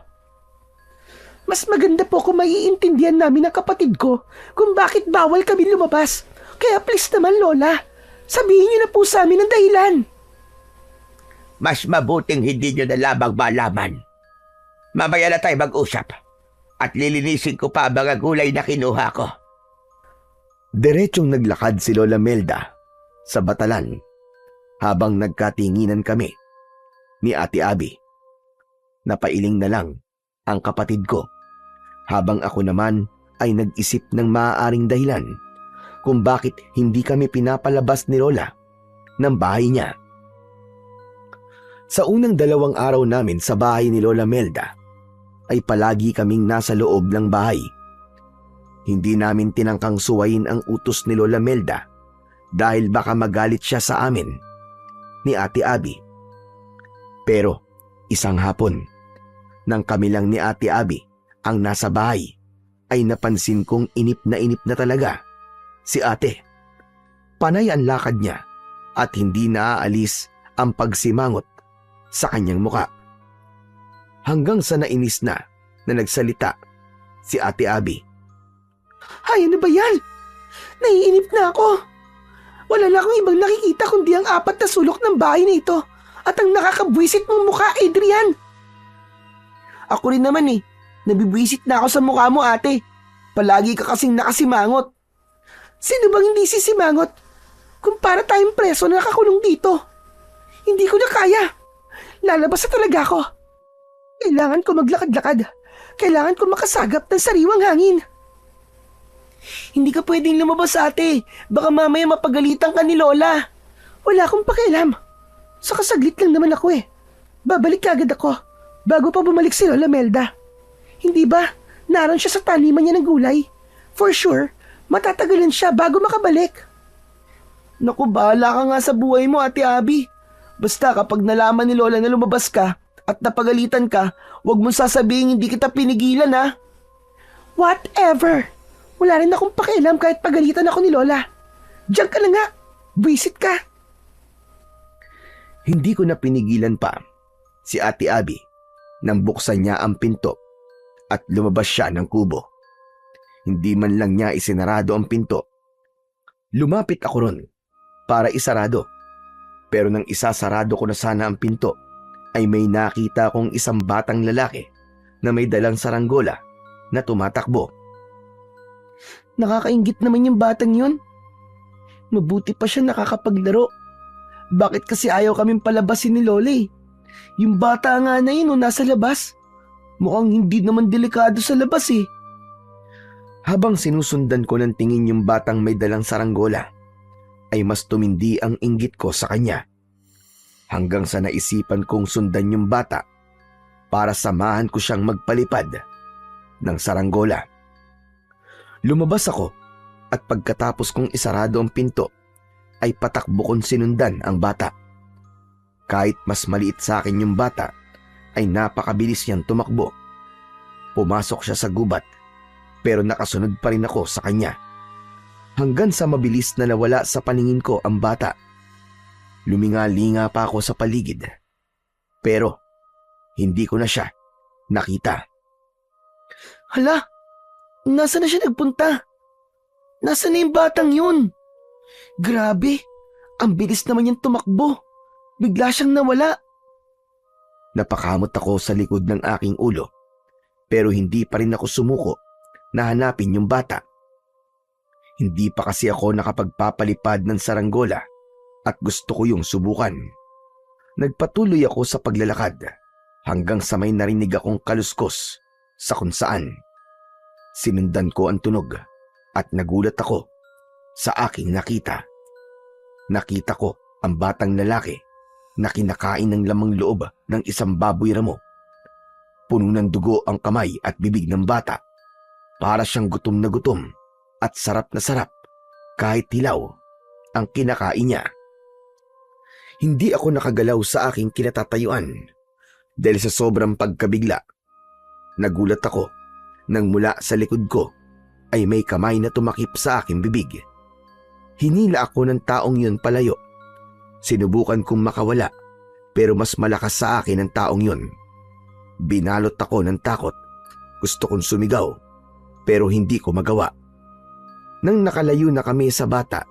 Mas maganda po kung maiintindihan namin ng kapatid ko kung bakit bawal kami lumabas. Kaya please naman, Lola, sabihin niyo na po sa amin ang dahilan. Mas mabuting hindi niyo na lamang malaman. Mamaya na tayo mag-usap at lilinisin ko pa ang mga gulay na kinuha ko. Diretsong naglakad si Lola Melda sa batalan habang nagkatinginan kami ni Ate Abby. Napailing na lang ang kapatid ko habang ako naman ay nag-isip ng maaaring dahilan kung bakit hindi kami pinapalabas ni Lola ng bahay niya. Sa unang 2 araw namin sa bahay ni Lola Melda ay palagi kaming nasa loob ng bahay. Hindi namin tinangkang suwayin ang utos ni Lola Melda dahil baka magalit siya sa amin ni Ate Abby. Pero isang hapon, nang kami lang ni Ate Abby ang nasa bahay, ay napansin kong inip na talaga si ate. Panay ang lakad niya at hindi naaalis ang pagsimangot sa kanyang muka. Hanggang sa nainis na nagsalita si Ate Abby. Ay, ano ba yan? Naiinip na ako. Wala na akong ibang nakikita kundi ang 4 na sulok ng bahay na ito at ang nakakabwisit mong mukha, Adrian. Ako rin naman nabibwisit na ako sa mukha mo, ate. Palagi ka kasing nakasimangot. Sino bang hindi sisimangot? Kung para tayong preso na nakakulong dito. Hindi ko na kaya. Lalabas na talaga ako. Kailangan ko maglakad-lakad. Kailangan ko makasagap ng sariwang hangin. Hindi ka pwedeng lumabas, ate. Baka mamaya mapagalitan ka ni Lola. Wala akong pakialam. Saka saglit lang naman ako Babalik agad ako bago pa bumalik si Lola Melda. Hindi ba naroon siya sa taniman niya ng gulay? For sure, matatagalan siya bago makabalik. Naku, bahala ka nga sa buhay mo, Ate Abby. Basta kapag nalaman ni Lola na lumabas ka at napagalitan ka, huwag mong sasabihin hindi kita pinigilan, ha? Whatever. Wala rin akong pakialam kahit pagalitan ako ni Lola. Diyan ka na nga. Visit ka. Hindi ko na pinigilan pa si Ate Abby nang buksan niya ang pinto at lumabas siya ng kubo. Hindi man lang niya isinarado ang pinto. Lumapit ako ron para isarado. Pero nang isasarado ko na sana ang pinto, ay may nakita kong isang batang lalaki na may dalang saranggola na tumatakbo. Nakakaingit naman yung batang yun. Mabuti pa siya nakakapaglaro. Bakit kasi ayaw kaming palabasin ni Lola Yung bata nga na yun nasa labas. Mukhang hindi naman delikado sa labas Habang sinusundan ko ng tingin yung batang may dalang saranggola, ay mas tumindi ang inggit ko sa kanya. Hanggang sa naisipan kong sundan yung bata para samahan ko siyang magpalipad ng saranggola. Lumabas ako at pagkatapos kong isarado ang pinto, ay patakbo kong sinundan ang bata. Kahit mas maliit sa akin yung bata, ay napakabilis niyang tumakbo. Pumasok siya sa gubat, pero nakasunod pa rin ako sa kanya. Hanggang sa mabilis na nawala sa paningin ko ang bata. Luminga-linga pa ako sa paligid, pero hindi ko na siya nakita. Hala, nasaan na siya nagpunta? Nasaan na yung batang yun? Grabe, ang bilis naman niyang tumakbo. Bigla siyang nawala. Napakamot ako sa likod ng aking ulo, pero hindi pa rin ako sumuko na hanapin yung bata. Hindi pa kasi ako nakapagpapalipad ng saranggola at gusto ko yung subukan. Nagpatuloy ako sa paglalakad hanggang sa may narinig akong kaluskos sa kung saan. Sinundan ko ang tunog at nagulat ako sa aking nakita. Nakita ko ang batang lalaki na kinakain ng lamang loob ng isang baboy ramo. Puno ng dugo ang kamay at bibig ng bata. Para siyang gutom na gutom at sarap na sarap kahit hilaw ang kinakain niya. Hindi ako nakagalaw sa aking kinatatayuan. dahil sa sobrang pagkabigla. Nagulat ako nang mula sa likod ko ay may kamay na tumakip sa aking bibig. Hinila ako ng taong yun palayo. Sinubukan kong makawala pero mas malakas sa akin ang taong yun. Binalot ako ng takot. Gusto kong sumigaw pero hindi ko magawa. Nang nakalayo na kami sa bata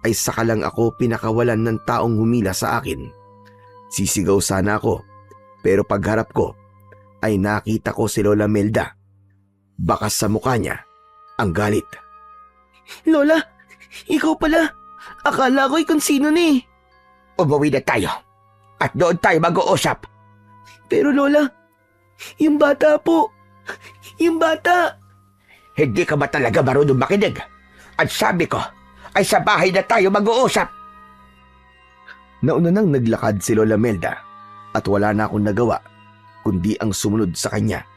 ay saka lang ako pinakawalan ng taong humila sa akin. Sisigaw sana ako pero pagharap ko ay nakita ko si Lola Melda. Bakas sa mukha niya ang galit. Lola, ikaw pala. Akala ko'y kung sino ni. Umuwi na tayo at doon tayo mag-uusap. Pero Lola, yung bata po. Yung bata. Hindi ka ba talaga marunong makinig? At sabi ko ay sa bahay na tayo mag-uusap. Nauna nang naglakad si Lola Melda at wala na akong nagawa kundi ang sumunod sa kanya.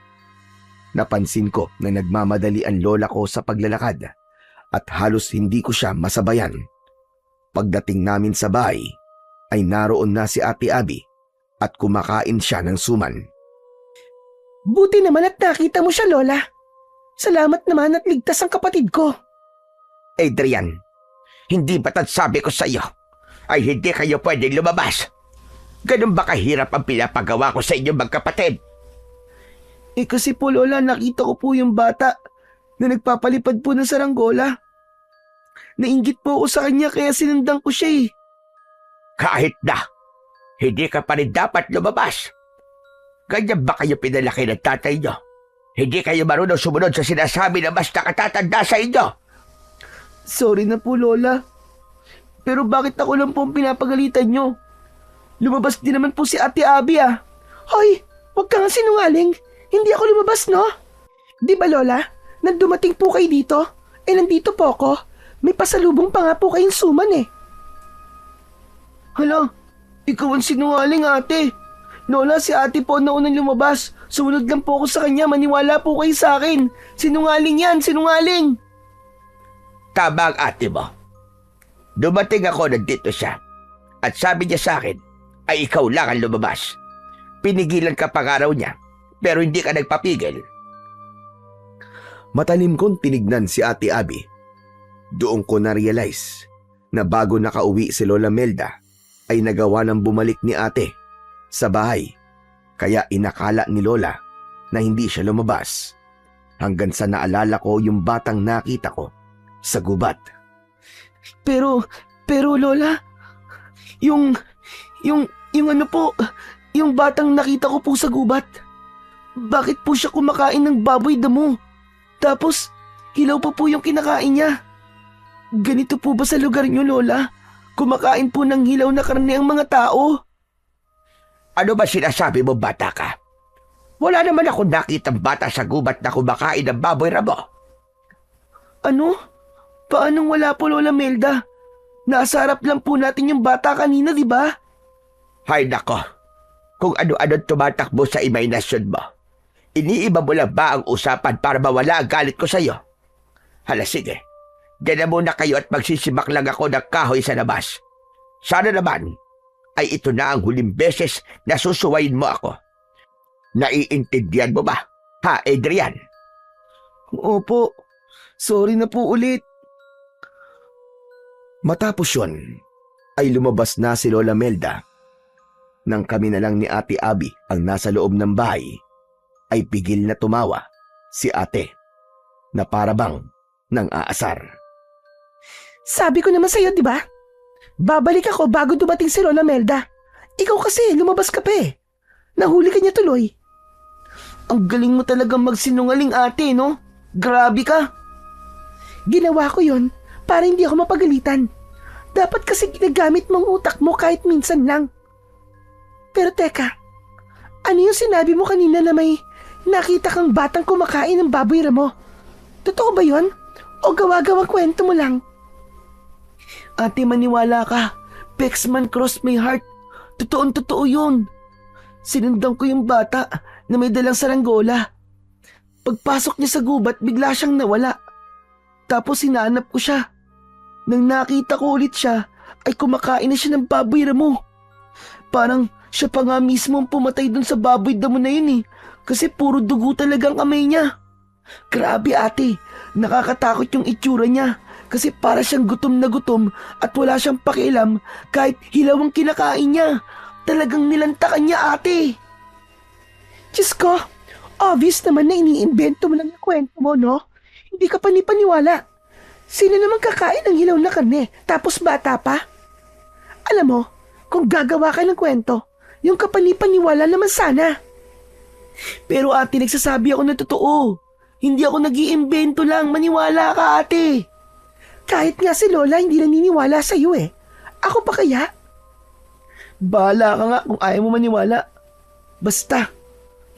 Napansin ko na nagmamadali ang lola ko sa paglalakad at halos hindi ko siya masabayan. Pagdating namin sa bahay ay naroon na si Ate Abby at kumakain siya ng suman. Buti naman at nakita mo siya, Lola. Salamat naman at ligtas ang kapatid ko. Adrian, hindi ba't sabi ko sa iyo ay hindi kayo pwedeng lumabas? Ganun ba kahirap ang pinapagawa ko sa inyong magkapatid? Kasi po Lola, nakita ko po yung bata na nagpapalipad po ng saranggola. Nainggit po ako sa kanya kaya sinundan ko siya eh. Kahit na, hindi ka pa rin dapat lumabas. Ganyan ba kayo pinalaki ng tatay niyo? Hindi kayo marunong sumunod sa sinasabi na mas nakatatanda sa inyo? Sorry na po Lola. Pero bakit ako lang po ang pinapagalitan nyo? Lumabas din naman po si Ate Abby ah. Hoy, wag ka nga sinungaling. Hindi ako lumabas, no? Di ba Lola, nang dumating po kayo dito, nandito po ako. May pasalubong pa nga po kayong suman eh. Hala, ikaw ang sinungaling ate. Lola, si ate po ang naunang lumabas. Sumunod lang po ako sa kanya, maniwala po kayo sa akin. Sinungaling yan, sinungaling. Tama ang ate mo. Dumating ako, nandito siya. At sabi niya sa akin, ay ikaw lang ang lumabas. Pinigilan ka pa nga raw niya, pero hindi ka nagpapigil. Matalim kong tinignan si Ate Abby. Doon ko na-realize na bago nakauwi si Lola Melda ay nagawa ng bumalik ni ate sa bahay. Kaya inakala ni Lola na hindi siya lumabas hanggang sa naalala ko yung batang nakita ko sa gubat. Pero Lola, yung ano po, yung batang nakita ko po sa gubat, bakit po siya kumakain ng baboy damo? Tapos, hilaw pa po yung kinakain niya. Ganito po ba sa lugar niyo, Lola? Kumakain po ng hilaw na karne ang mga tao? Ano ba sinasabi mo, bata ka? Wala naman akong nakitang bata sa gubat na kumakain ng baboy rabo. Ano? Paanong wala po, Lola Melda? Nasa harap lang po natin yung bata kanina, di ba? Hay nako, kung ano-ano tumatakbo sa imahinasyon mo. Iniiba mo lang ba ang usapan para mawala ang galit ko sa'yo? Hala sige, diyan na muna kayo at magsisimak lang ako ng kahoy sa labas. Sana naman ay ito na ang huling beses na susuwayin mo ako. Naiintindihan mo ba, ha Adrian? Opo, sorry na po ulit. Matapos yun, ay lumabas na si Lola Melda. Nang kami na lang ni Ate Abby ang nasa loob ng bahay, ay pigil na tumawa si ate na parabang nang aasar. Sabi ko naman sa'yo, di ba? Babalik ako bago dumating si Lola Melda. Ikaw kasi, lumabas ka pa eh. Nahuli ka niya tuloy. Ang galing mo talagang magsinungaling ate, no? Grabe ka. Ginawa ko yon para hindi ako mapagalitan. Dapat kasi ginagamit mong utak mo kahit minsan lang. Pero teka, ano yung sinabi mo kanina na may nakita kang batang kumakain ng baboy ramo? Totoo ba yon? O gawa-gawang kwento mo lang? Ate, maniwala ka. Pexman cross my heart. Totoong-totoo yun. Sinundan ko yung bata na may dalang saranggola. Pagpasok niya sa gubat, bigla siyang nawala. Tapos hinanap ko siya. Nang nakita ko ulit siya, ay kumakain na siya ng baboy ramo. Parang Siya pa nga mismo ang pumatay dun sa baboy damo na yun eh. Kasi puro dugo talagang kamay niya. Grabe ate, nakakatakot yung itsura niya. Kasi para siyang gutom na gutom at wala siyang pakialam kahit hilaw ang kinakain niya. Talagang nilantakan niya ate. Diyos ko, obvious naman na iniimbento mo lang yung kwento mo, no? Hindi ka panipaniwala. Sino naman kakain ng hilaw na karne tapos bata pa? Alam mo, kung gagawa ka ng kwento, yung kapanipaniwala naman sana. Pero ate, nagsasabi ako na totoo. Hindi ako nag-iimbento lang, maniwala ka ate. Kahit nga si Lola hindi naniniwala sa iyo eh. Ako pa kaya? Bahala ka nga kung ayaw mo maniwala. Basta,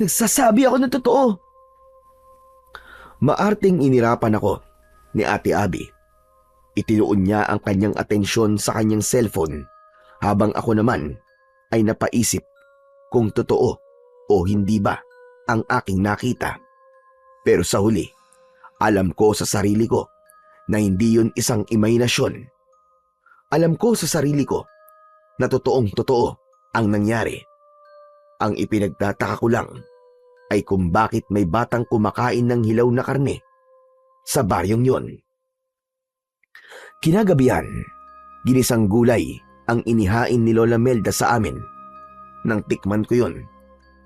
nagsasabi ako na totoo. Maarting inirapan ako ni Ate Abby. Itinuon niya ang kanyang atensyon sa kanyang cellphone habang ako naman ay napaisip kung totoo o hindi ba ang aking nakita. Pero sa huli, alam ko sa sarili ko na hindi yun isang imahinasyon. Alam ko sa sarili ko na totoong totoo ang nangyari. Ang ipinagtataka ko lang ay kung bakit may batang kumakain ng hilaw na karne sa baryong yon. Kinagabihan, ginisang gulay ang inihain ni Lola Melda sa amin. Nang tikman ko yon,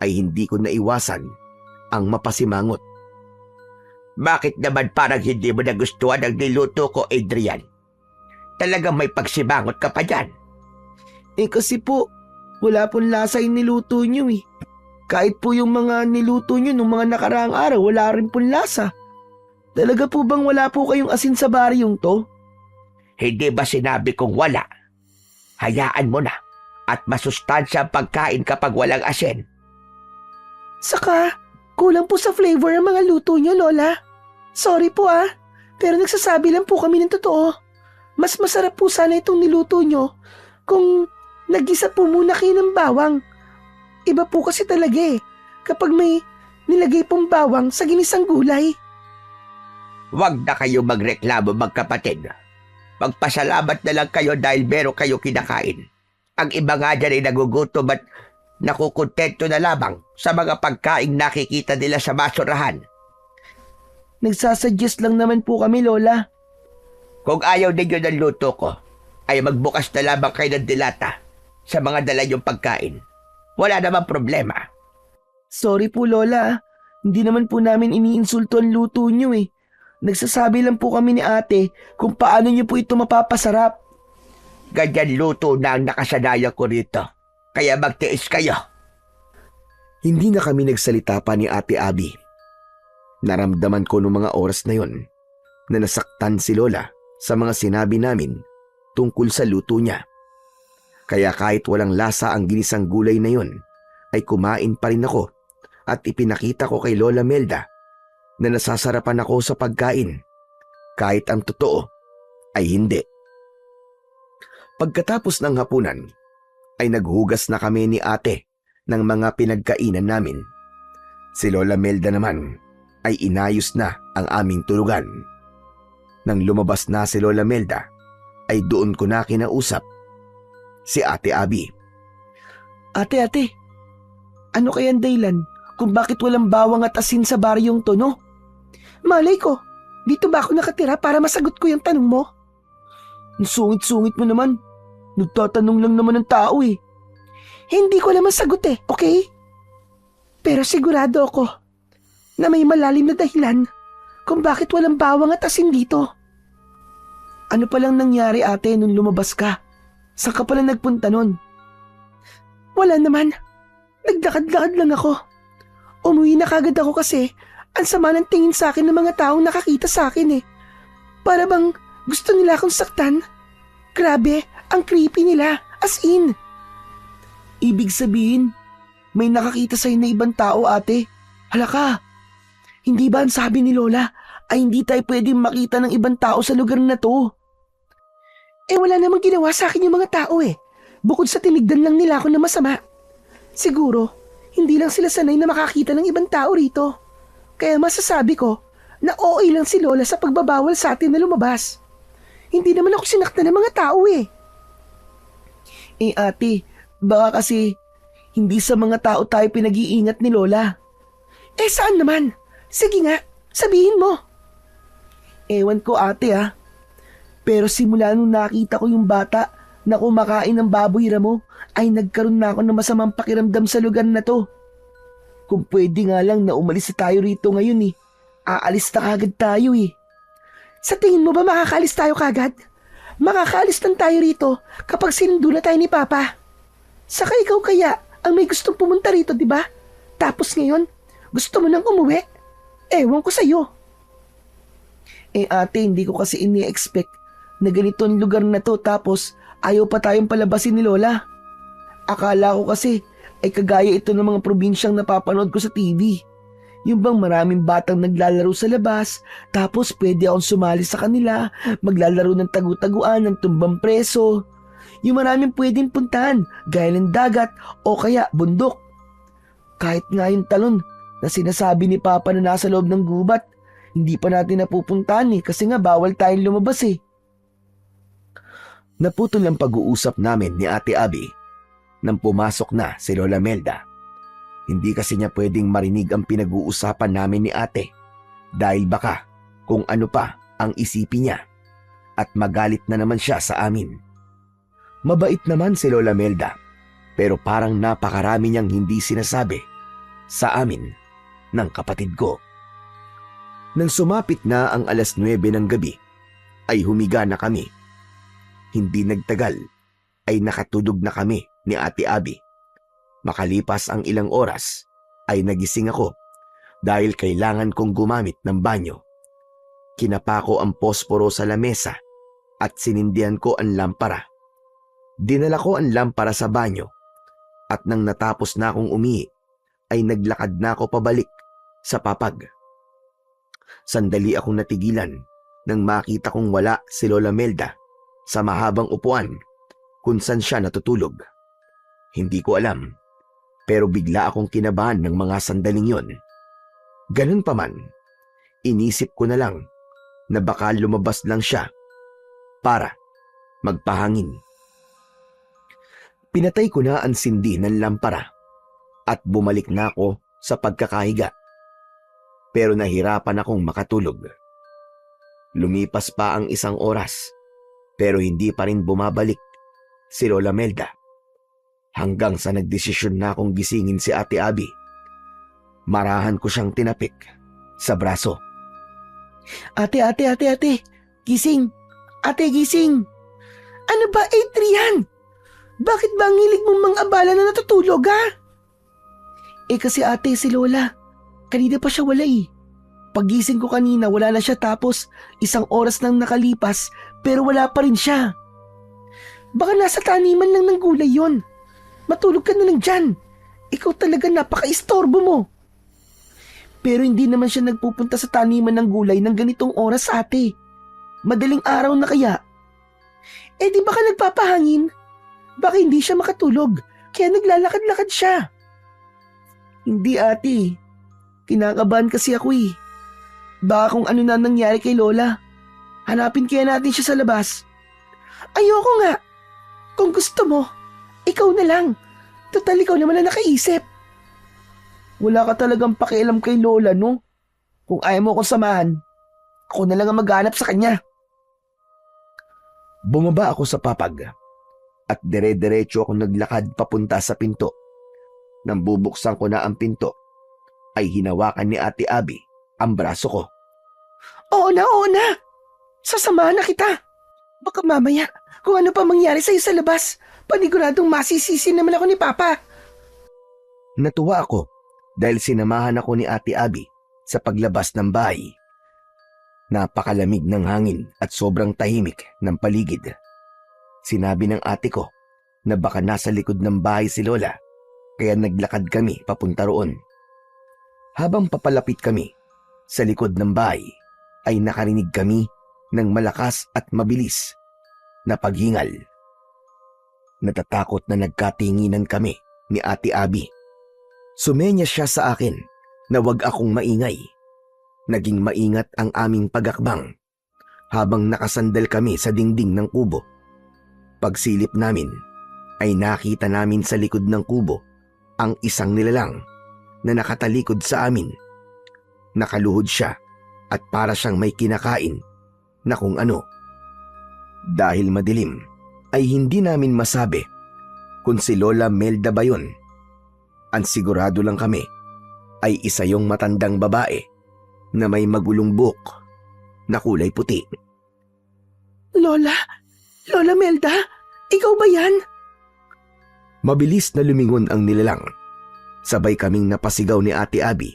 ay hindi ko naiwasan ang mapasimangot. Bakit naman parang hindi mo nagustuhan ang niluto ko, Adrian? Talagang may pagsimangot ka pa dyan. Eh kasi po, wala pong lasa yung niluto nyo eh. Kahit po yung mga niluto nyo nung mga nakaraang araw, wala rin pong lasa. Talaga po bang wala po kayong asin sa baryong to? Hindi ba sinabi kong wala? Hayaan mo na at masustansya ang pagkain kapag walang asin. Saka, kulang po sa flavor ang mga luto nyo, Lola. Sorry po pero nagsasabi lang po kami ng totoo. Mas masarap po sana itong niluto nyo kung nagisa po muna kayo ng bawang. Iba po kasi talaga kapag may nilagay pong bawang sa ginisang gulay. Huwag na kayo magreklamo, magkapatid. Magpasalamat na lang kayo dahil meron kayo kinakain. Ang iba nga dyan ay nagugutom at nakukontento na lamang sa mga pagkaing nakikita nila sa basurahan. Nagsasuggest lang naman po kami, Lola. Kung ayaw ninyo ng luto ko, ay magbukas na lamang kayo ng dilata sa mga dala niyong pagkain. Wala namang problema. Sorry po, Lola. Hindi naman po namin iniinsulto ang luto nyo eh. Nagsasabi lang po kami ni ate kung paano nyo po ito mapapasarap. Ganyan luto na ang nakasanayan ko rito. Kaya magtiis kayo. Hindi na kami nagsalita pa ni Ate Abby. Naramdaman ko noong mga oras na yon na nasaktan si Lola sa mga sinabi namin tungkol sa luto niya. Kaya kahit walang lasa ang ginisang gulay na yon, ay kumain pa rin ako at ipinakita ko kay Lola Melda na nasasarapan ako sa pagkain kahit ang totoo ay hindi. Pagkatapos ng hapunan, ay naghugas na kami ni ate ng mga pinagkainan namin. Si Lola Melda naman ay inayos na ang aming tulugan. Nang lumabas na si Lola Melda, ay doon ko na kinausap si Ate Abby. Ate, ano kayang dahilan kung bakit walang bawang at asin sa baryong to, no? Malay ko, dito ba ako nakatira para masagot ko yung tanong mo? Ang sungit-sungit mo naman. Nagtatanong lang naman ng tao eh. Hindi ko naman sagot okay? Pero sigurado ako na may malalim na dahilan kung bakit walang bawang at asin dito. Ano palang nangyari ate nung lumabas ka? Saan ka pala nagpunta nun? Wala naman. Nagdakad-lakad lang ako. Umuwi na kagad ako kasi ang sama ng tingin sa akin ng mga taong nakakita sa akin Para bang gusto nila akong saktan. Grabe, ang creepy nila. As in. Ibig sabihin, may nakakita sa'yo na ibang tao ate. Hala ka. Hindi ba ang sabi ni Lola ay hindi tayo pwedeng makita ng ibang tao sa lugar na to? Wala namang ginawa sa akin yung mga tao Bukod sa tinigdan lang nila ako na masama. Siguro, hindi lang sila sanay na makakita ng ibang tao rito. Kaya masasabi ko na okay lang si Lola sa pagbabawal sa atin na lumabas. Hindi naman ako sinaktan ng mga tao ate, baka kasi Hindi sa mga tao tayo pinag-iingat ni Lola. Eh saan naman? Sige nga, sabihin mo. Ewan ko ate Pero simula nung nakita ko yung bata na kumakain ng baboy ramo, ay nagkaroon na ako ng masamang pakiramdam sa lugar na to. Kung pwede nga lang na umalis na tayo rito ngayon Aalis na kagad tayo Sa tingin mo ba makakaalis tayo kagad? Makakaalis lang tayo rito kapag sinundo na tayo ni Papa. Saka ikaw kaya ang may gustong pumunta rito, di ba? Tapos ngayon, gusto mo nang umuwi? Ewan ko sa'yo. Ate, hindi ko kasi ini-expect na ganito ang lugar na to tapos ayaw pa tayong palabasin ni Lola. Akala ko kasi ay kagaya ito ng mga probinsyang napapanood ko sa TV. Yung bang maraming batang naglalaro sa labas, tapos pwede akong sumali sa kanila, maglalaro ng tagu-taguan, ng tumbang preso. Yung maraming pwedeng puntahan, gaya ng dagat o kaya bundok. Kahit nga yung talon na sinasabi ni Papa na nasa loob ng gubat, hindi pa natin napupuntahan kasi nga bawal tayong lumabas Naputol ang pag-uusap namin ni Ate Abby nang pumasok na si Lola Melda. Hindi kasi niya pwedeng marinig ang pinag-uusapan namin ni ate dahil baka kung ano pa ang isipin niya at magalit na naman siya sa amin. Mabait naman si Lola Melda pero parang napakarami niyang hindi sinasabi sa amin ng kapatid ko. Nang sumapit na ang 9:00 ng gabi ay humiga na kami. Hindi nagtagal ay nakatulog na kami ni Ate Abby. Makalipas ang ilang oras ay nagising ako dahil kailangan kong gumamit ng banyo. Kinapa ko ang posporo sa lamesa at sinindihan ko ang lampara. Dinala ko ang lampara sa banyo at nang natapos na akong umihi ay naglakad na ako pabalik sa papag. Sandali akong natigilan nang makita kong wala si Lola Melda sa mahabang upuan kung saan siya natutulog. Hindi ko alam, pero bigla akong kinabahan ng mga sandaling yon. Ganun pa man, inisip ko na lang na baka lumabas lang siya para magpahangin. Pinatay ko na ang sindi ng lampara at bumalik na ako sa pagkakahiga. Pero nahirapan akong makatulog. Lumipas pa ang 1 oras pero hindi pa rin bumabalik si Lola Melda. Hanggang sa nagdesisyon na akong gisingin si Ate Abby. Marahan ko siyang tinapik sa braso. Ate, gising! Ate, gising! Ano ba, Adrian? Bakit ba ang hilig mong mang-abala na natutulog, kasi ate, si Lola, kanina pa siya wala Pagising ko kanina, wala na siya tapos 1 oras nang nakalipas pero wala pa rin siya. Baka nasa taniman lang ng gulay yon. Matulog ka na lang dyan. Ikaw talaga napaka-istorbo mo. Pero hindi naman siya nagpupunta sa taniman ng gulay ng ganitong oras, ate. Madaling araw na kaya. Di baka nagpapahangin? Baka hindi siya makatulog, kaya naglalakad-lakad siya. Hindi, ate. Kinakabahan kasi ako Baka kung ano na nangyari kay Lola. Hanapin kaya natin siya sa labas. Ayoko nga. Kung gusto mo, ikaw na lang. Total, ikaw naman na nakaisip. Wala ka talagang pakialam kay Lola, no? Kung ayaw mo akong samahan, ako na lang ang maghanap sa kanya. Bumaba ako sa papag at dire-diretso akong naglakad papunta sa pinto. Nang bubuksan ko na ang pinto, ay hinawakan ni Ate Abby ang braso ko. Oo na. Sasamahan na kita. Baka mamaya, kung ano pa mangyari sa'yo sa labas, paniguradong masisisi naman ako ni Papa. Natuwa ako dahil sinamahan ako ni Ate Abby sa paglabas ng bahay. Napakalamig ng hangin at sobrang tahimik ng paligid. Sinabi ng ate ko na baka nasa likod ng bahay si Lola, kaya naglakad kami papunta roon. Habang papalapit kami sa likod ng bahay, ay nakarinig kami ng malakas at mabilis na paghingal. Natatakot na nagkatinginan kami ni Ate Abby. Sumenya siya sa akin na wag akong maingay. Naging maingat ang aming pagakbang habang nakasandal kami sa dingding ng kubo. Pagsilip namin ay nakita namin sa likod ng kubo ang isang nilalang na nakatalikod sa amin. Nakaluhod siya at para siyang may kinakain na kung ano. Dahil madilim ay hindi namin masabi kung si Lola Melda ba yun. Ang sigurado lang kami ay isa yung matandang babae na may magulong buhok na kulay puti. Lola Melda, ikaw ba yan? Mabilis na lumingon ang nilalang. Sabay kaming napasigaw ni Ate Abby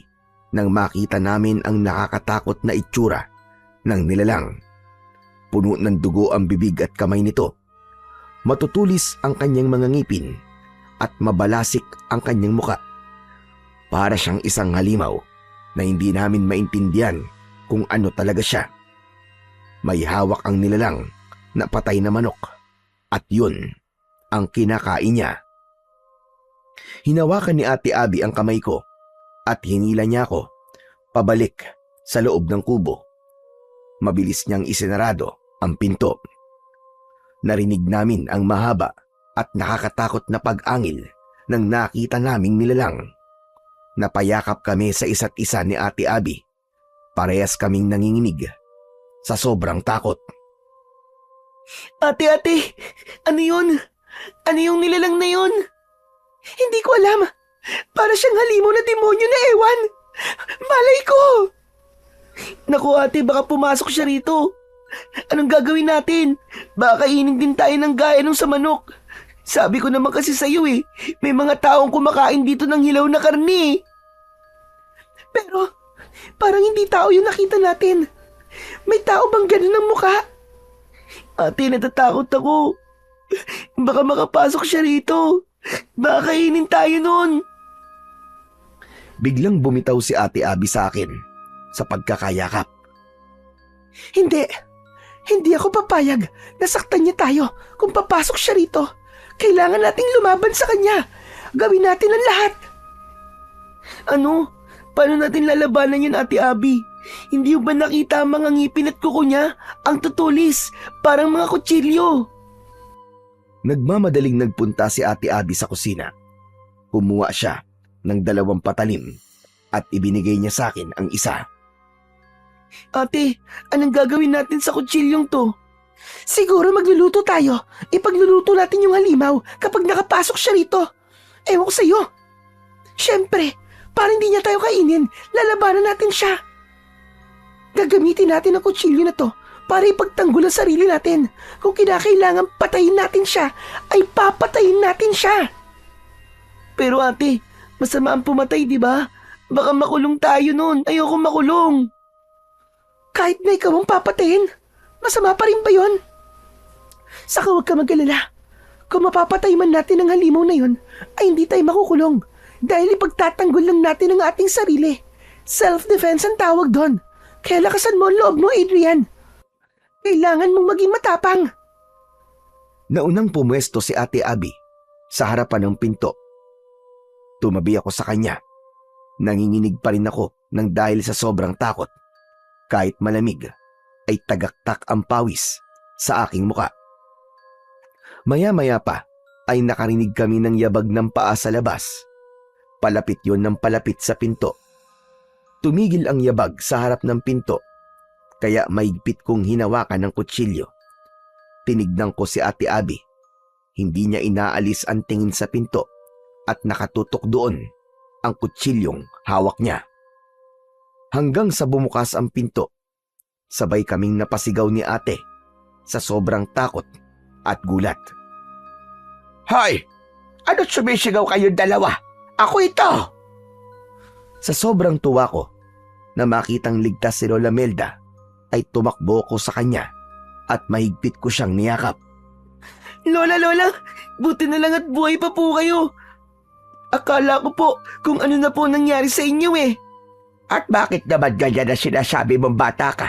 nang makita namin ang nakakatakot na itsura ng nilalang. Puno ng dugo ang bibig at kamay nito. Matutulis ang kanyang mga ngipin at mabalasik ang kanyang muka. Para siyang isang halimaw na hindi namin maintindihan kung ano talaga siya. May hawak ang nilalang na patay na manok at yun ang kinakain niya. Hinawakan ni Ate Abby ang kamay ko at hinila niya ako pabalik sa loob ng kubo. Mabilis niyang isinarado ang pinto. Narinig namin ang mahaba at nakakatakot na pag-angil nang nakita naming nilalang. Napayakap kami sa isa't isa ni Ate Abby. Parehas kaming nanginginig sa sobrang takot. Ate, ano yun? Ano yung nilalang na yun? Hindi ko alam. Para siyang halimaw na demonyo na ewan. Malay ko! Naku ate, baka pumasok siya rito. Anong gagawin natin? Baka kainin din tayo ng gaya nung sa manok. Sabi ko naman kasi sa'yo may mga taong kumakain dito ng hilaw na karni. Pero, parang hindi tao yung nakita natin. May tao bang ganun ang mukha? Ate, natatakot ako. Baka makapasok siya rito. Baka kainin tayo nun. Biglang bumitaw si Ate Abby sa akin sa pagkakayakap. Hindi ako papayag na saktan niya tayo kung papasok siya rito. Kailangan nating lumaban sa kanya. Gawin natin ang lahat. Ano? Paano natin lalabanan yun, Ate Abby? Hindi ba nakita ang mga ngipin at kuko niya? Ang tutulis, parang mga kutsilyo. Nagmamadaling nagpunta si Ate Abby sa kusina. Kumuha siya ng 2 patalim at ibinigay niya sa akin ang isa. Ate, anong gagawin natin sa kutsilyong to? Siguro magluluto tayo. Ipagluluto natin yung halimaw kapag nakapasok siya rito. Ewan ko sa'yo. Siyempre, para hindi niya tayo kainin, lalabanan natin siya. Gagamitin natin ang kutsilyo na to para ipagtanggol ang sarili natin. Kung kinakailangan patayin natin siya, ay papatayin natin siya. Pero ate, masama ang pumatay, di ba? Baka makulong tayo nun. Ayoko makulong. Kahit na ikaw ang papatayin, masama pa rin ba yun? Saka huwag ka mag-alala. Kung mapapatay man natin ang halimaw na yun, ay hindi tayo makukulong. Dahil ipagtatanggol lang natin ang ating sarili. Self-defense ang tawag doon. Kaya lakasan mo ang loob mo, Adrian. Kailangan mong maging matapang. Naunang pumwesto si Ate Abby sa harapan ng pinto. Tumabi ako sa kanya. Nanginginig pa rin ako nang dahil sa sobrang takot. Kahit malamig, ay tagaktak ang pawis sa aking muka. Maya-maya pa ay nakarinig kami ng yabag ng paa sa labas. Palapit yon ng palapit sa pinto. Tumigil ang yabag sa harap ng pinto, kaya maigpit kong hinawakan ng kutsilyo. Tinignan ko si Ate Abby. Hindi niya inaalis ang tingin sa pinto at nakatutok doon ang kutsilyong hawak niya. Hanggang sa bumukas ang pinto, sabay kaming napasigaw ni ate sa sobrang takot at gulat. Hoy! Ano't sumisigaw kayong dalawa? Ako ito! Sa sobrang tuwa ko na makitang ligtas si Lola Melda, ay tumakbo ko sa kanya at mahigpit ko siyang niyakap. Lola, buti na lang at buhay pa po kayo. Akala ko po kung ano na po nangyari sa inyo At bakit naman ganyan na sinasabi mong bata ka?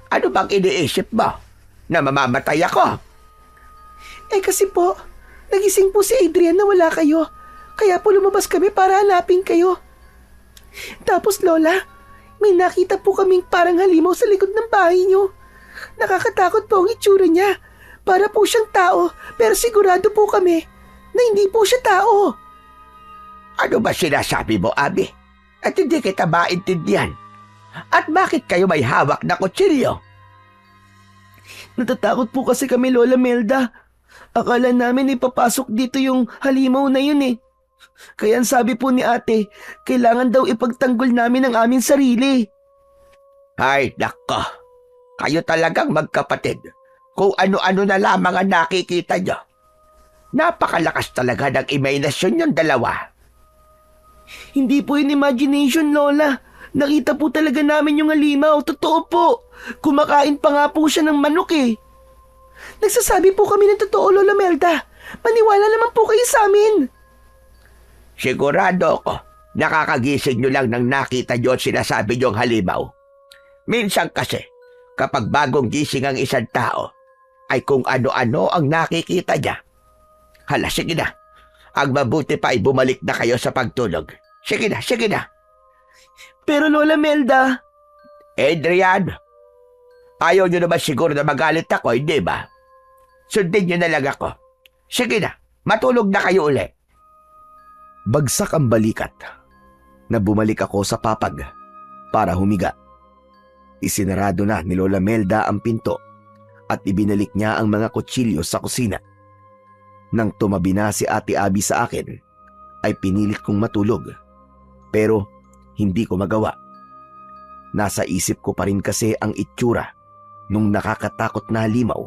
Ano bang iniisip mo? Na mamamatay ako? Kasi po, nagising po si Adrian na wala kayo. Kaya po lumabas kami para hanapin kayo. Tapos Lola, may nakita po kaming parang halimaw sa likod ng bahay niyo. Nakakatakot po ang itsura niya. Para po siyang tao, pero sigurado po kami na hindi po siya tao. Ano ba sinasabi mo, Abi? At hindi kita maintindihan. At bakit kayo may hawak na kutsilyo? Natatakot po kasi kami, Lola Melda. Akala namin ipapasok dito yung halimaw na yun eh. Kaya ang sabi po ni ate, kailangan daw ipagtanggol namin ang aming sarili. Ay, nako. Kayo talagang magkapatid. Kung ano-ano na lamang ang nakikita nyo. Napakalakas talaga ng imahinasyon yung dalawa. Hindi po yun imagination, Lola. Nakita po talaga namin yung halimaw. Totoo po. Kumakain pa nga po siya ng manok eh. Nagsasabi po kami ng totoo, Lola Melda. Maniwala naman po kayo sa amin. Sigurado ako, nakakagising nyo lang nang nakita nyo at sinasabi nyong halimaw. Minsan kasi, kapag bagong gising ang isang tao, ay kung ano-ano ang nakikita niya. Hala, sige na. Ang mabuti pa ay bumalik na kayo sa pagtulog. Sige na, sige na. Pero Lola Melda, Adrian, ayaw nyo naman siguro na magalit ako, hindi ba? Sundin nyo na lang ako. Sige na, matulog na kayo uli. Bagsak ang balikat na bumalik ako sa papag para humiga. Isinarado na ni Lola Melda ang pinto at ibinalik niya ang mga kutsilyo sa kusina. Nang tumabi na si Ate Abby sa akin, ay pinilit kong matulog. Pero hindi ko magawa. Nasa isip ko pa rin kasi ang itsura nung nakakatakot na halimaw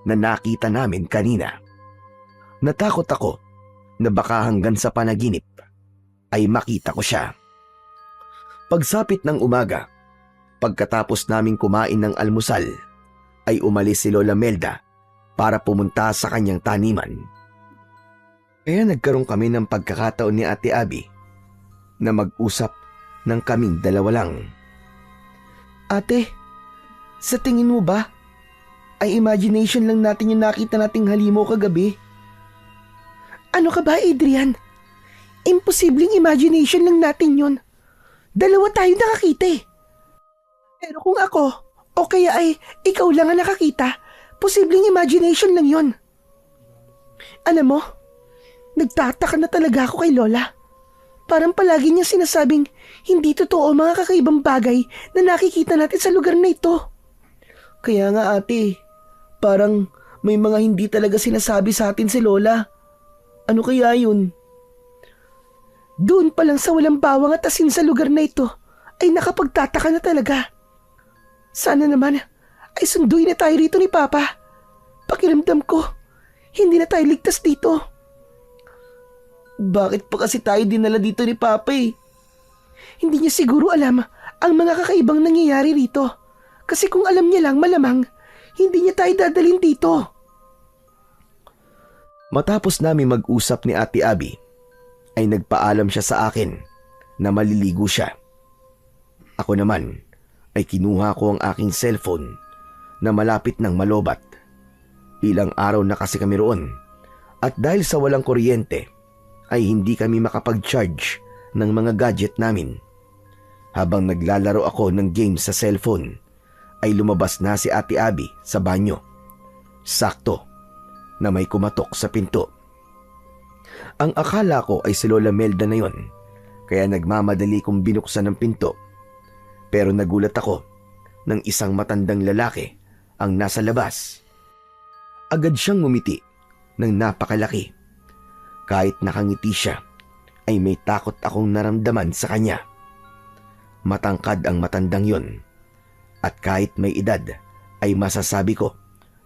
na nakita namin kanina. Natakot ako na baka hanggang sa panaginip ay makita ko siya. Pagsapit ng umaga, pagkatapos naming kumain ng almusal, ay umalis si Lola Melda para pumunta sa kanyang taniman. Kaya nagkaroon kami ng pagkakataon ni Ate Abby na mag-usap ng kaming dalawa lang. ate, sa tingin mo ba, ay imagination lang natin yung nakita nating halimaw kagabi? Ano ka ba, Adrian? Imposibleng imagination lang natin yun. Dalawa tayo nakakita eh. Pero kung ako, o kaya ay ikaw lang ang nakakita, posibleng imagination lang yun. Alam mo, nagtataka na talaga ako kay Lola. Parang palagi niya sinasabing hindi totoo ang mga kakaibang bagay na nakikita natin sa lugar na ito. Kaya nga ate, parang may mga hindi talaga sinasabi sa atin si Lola. Ano kaya yun? Doon pa lang sa walang bawang at asin sa lugar na ito ay nakapagtataka na talaga. Sana naman ay sunduin na tayo rito ni Papa. Pakiramdam ko, hindi na tayo ligtas dito. Bakit pa kasi tayo dinala dito ni Papa eh? Hindi niya siguro alam ang mga kakaibang nangyayari rito. Kasi kung alam niya lang malamang, hindi niya tayo dadalhin dito. Matapos namin mag-usap ni Ate Abby, ay nagpaalam siya sa akin na maliligo siya. Ako naman ay kinuha ko ang aking cellphone na malapit ng malobat. Ilang araw na kasi kami roon at dahil sa walang kuryente ay hindi kami makapag-charge ng mga gadget namin. Habang naglalaro ako ng game sa cellphone ay lumabas na si Ate Abby sa banyo. Sakto na may kumatok sa pinto. Ang akala ko ay si Lola Melda na yon, kaya nagmamadali kong binuksan ang pinto. Pero nagulat ako nang isang matandang lalaki ang nasa labas. Agad siyang ngumiti ng napakalaki. Kahit nakangiti siya, ay may takot akong naramdaman sa kanya. Matangkad ang matandang yon, at kahit may edad, ay masasabi ko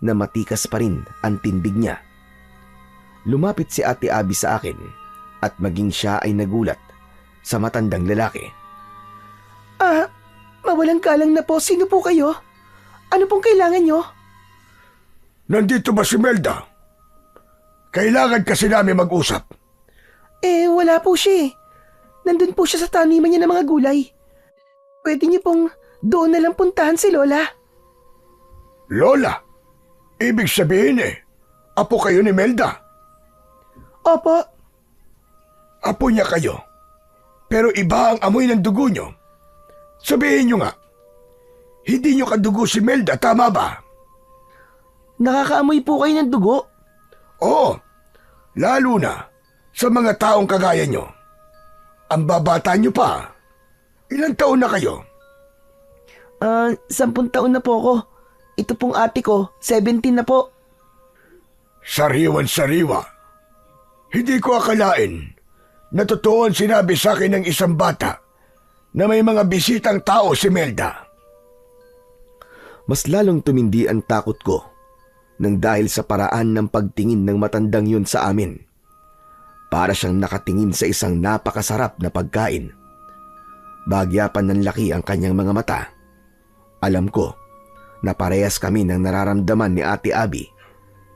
na matikas pa rin ang tindig niya. Lumapit si Ate Abby sa akin at maging siya ay nagulat sa matandang lalaki. Mawalang galang na po. Sino po kayo? Ano pong kailangan nyo? Nandito ba si Melda? Kailangan kasi namin mag-usap. Wala po siya eh. Nandun po siya sa taniman niya ng mga gulay. Pwede niyo pong doon na lang puntahan si Lola. Lola? Ibig sabihin apo kayo ni Melda. Opo. Apo niya kayo. Pero iba ang amoy ng dugo nyo. Sabihin nyo nga, hindi nyo kadugo si Melda, tama ba? Nakakaamoy po kayo ng dugo? Oo, lalo na sa mga taong kagaya nyo. Ang babata niyo pa. Ilang taon na kayo? 10 taon na po ako. Ito pong ate ko, 17 na po. Sariwan-sariwa. Hindi ko akalain na totoo ang sinabi sa akin ng isang bata na may mga bisitang tao si Melda. Mas lalong tumindi ang takot ko nang dahil sa paraan ng pagtingin ng matandang yun sa amin. Para siyang nakatingin sa isang napakasarap na pagkain. Bagyapan ng laki ang kanyang mga mata. Alam ko na parehas kami ng nararamdaman ni Ate Abby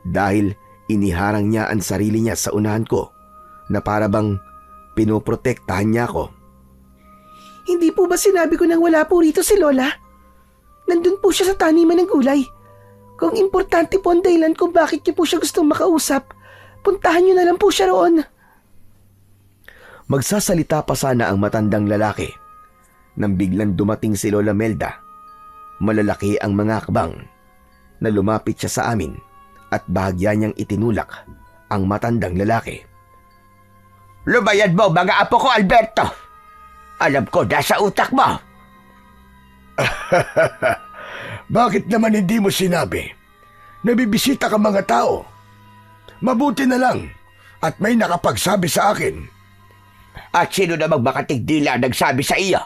dahil iniharang niya ang sarili niya sa unahan ko na para bang pinoprotektahan niya ako. Hindi po ba sinabi ko nang wala po rito si Lola? Nandun po siya sa taniman ng gulay. Kung importante po ang dahilan kung bakit niyo po siya gustong makausap, puntahan niyo na lang po siya roon. Magsasalita pa sana ang matandang lalaki nang biglang dumating si Lola Melda. Malalaki ang mga akbang na lumapit siya sa amin at bahagya niyang itinulak ang matandang lalaki. Lumayad mo, mga apo ko, Alberto! Alam ko, nasa utak mo! Bakit naman hindi mo sinabi? Nabibisita ka mga tao. Mabuti na lang at may nakapagsabi sa akin. At sino namang makatigdila ang nagsabi sa iyo?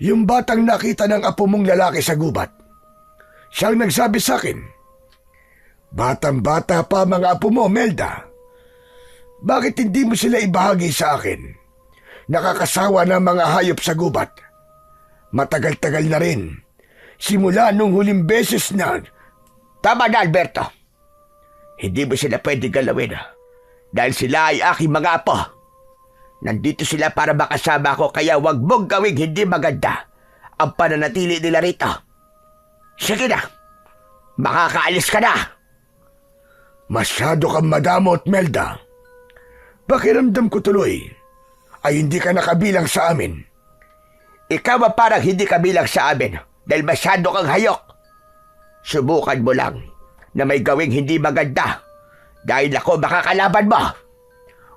Yung batang nakita ng apo mong lalaki sa gubat. Siyang nagsabi sa akin. Batang-bata pa mga apo mo, Melda. Bakit hindi mo sila ibahagi sa akin? Nakakasawa ng mga hayop sa gubat. Matagal-tagal na rin. Simula nung huling beses na... Tama na, Alberto. Hindi mo sila pwede galawin dahil sila ay aking mga apo. Nandito sila para makasama ko kaya wag mong gawing hindi maganda ang pananatili nila rito. Sige na, makakaalis ka na. Masyado kang madamot, Melda. Pakiramdam ko tuloy ay hindi ka nakabilang sa amin. Ikaw ang parang hindi kabilang sa amin dahil masyado kang hayok. Subukan mo lang na may gawing hindi maganda dahil ako makakalaban mo.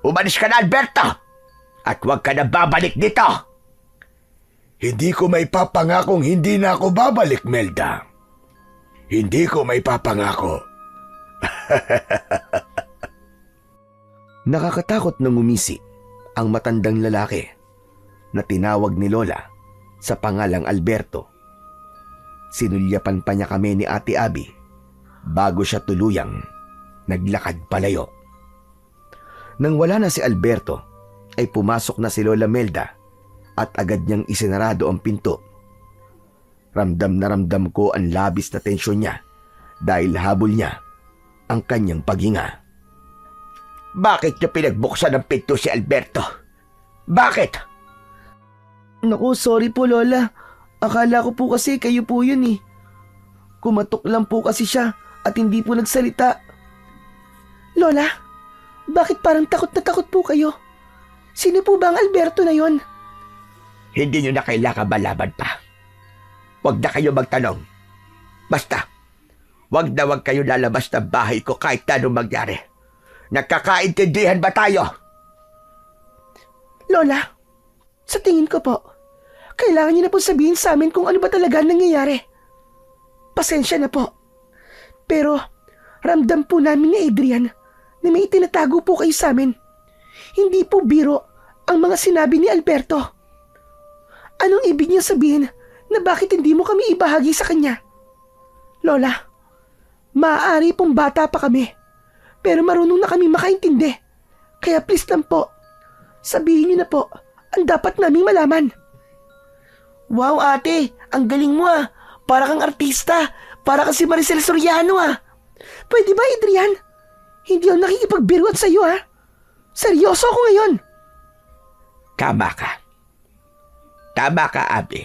Umalis ka na, Alberto! At huwag ka na babalik dito! Hindi ko may papangakong hindi na ako babalik, Melda. Hindi ko may papangako. Nakakatakot na ngumisi ang matandang lalaki na tinawag ni Lola sa pangalang Alberto. Sinulyapan pa niya kami ni Ate Abby bago siya tuluyang naglakad palayo. Nang wala na si Alberto, ay pumasok na si Lola Melda at agad niyang isinarado ang pinto. Ramdam na ramdam ko ang labis na tensyon niya dahil habol niya ang kanyang paghinga. Bakit niyo pinagbuksan ng pinto si Alberto? Bakit? Naku, sorry po Lola. Akala ko po kasi kayo po yun eh. Kumatok lang po kasi siya at hindi po nagsalita. Lola, bakit parang takot na takot po kayo? Sino po ba ang Alberto na yon? Hindi niyo na kailangan malaman pa. Huwag na kayo magtanong. Basta, huwag na huwag kayo lalabas ng bahay ko kahit anong mangyari. Nagkakaintindihan ba tayo? Lola, sa tingin ko po, kailangan niyo na po sabihin sa amin kung ano ba talaga ang nangyayari. Pasensya na po. Pero, ramdam po namin ni Adrian na may itinatago po kayo sa amin. Hindi po biro ang mga sinabi ni Alberto. Anong ibig niya sabihin na bakit hindi mo kami ibahagi sa kanya? Lola, maaari pong bata pa kami, pero marunong na kami makaintindi. Kaya please lang po, sabihin niyo na po ang dapat naming malaman. Wow ate, ang galing mo ah. Para kang artista, para kang si Maricel Soriano ah. Pwede ba Adrian? Hindi ako nakikipagbiruan sa iyo ah. Seryoso ako ngayon. Tama ka. Tama ka, Abby.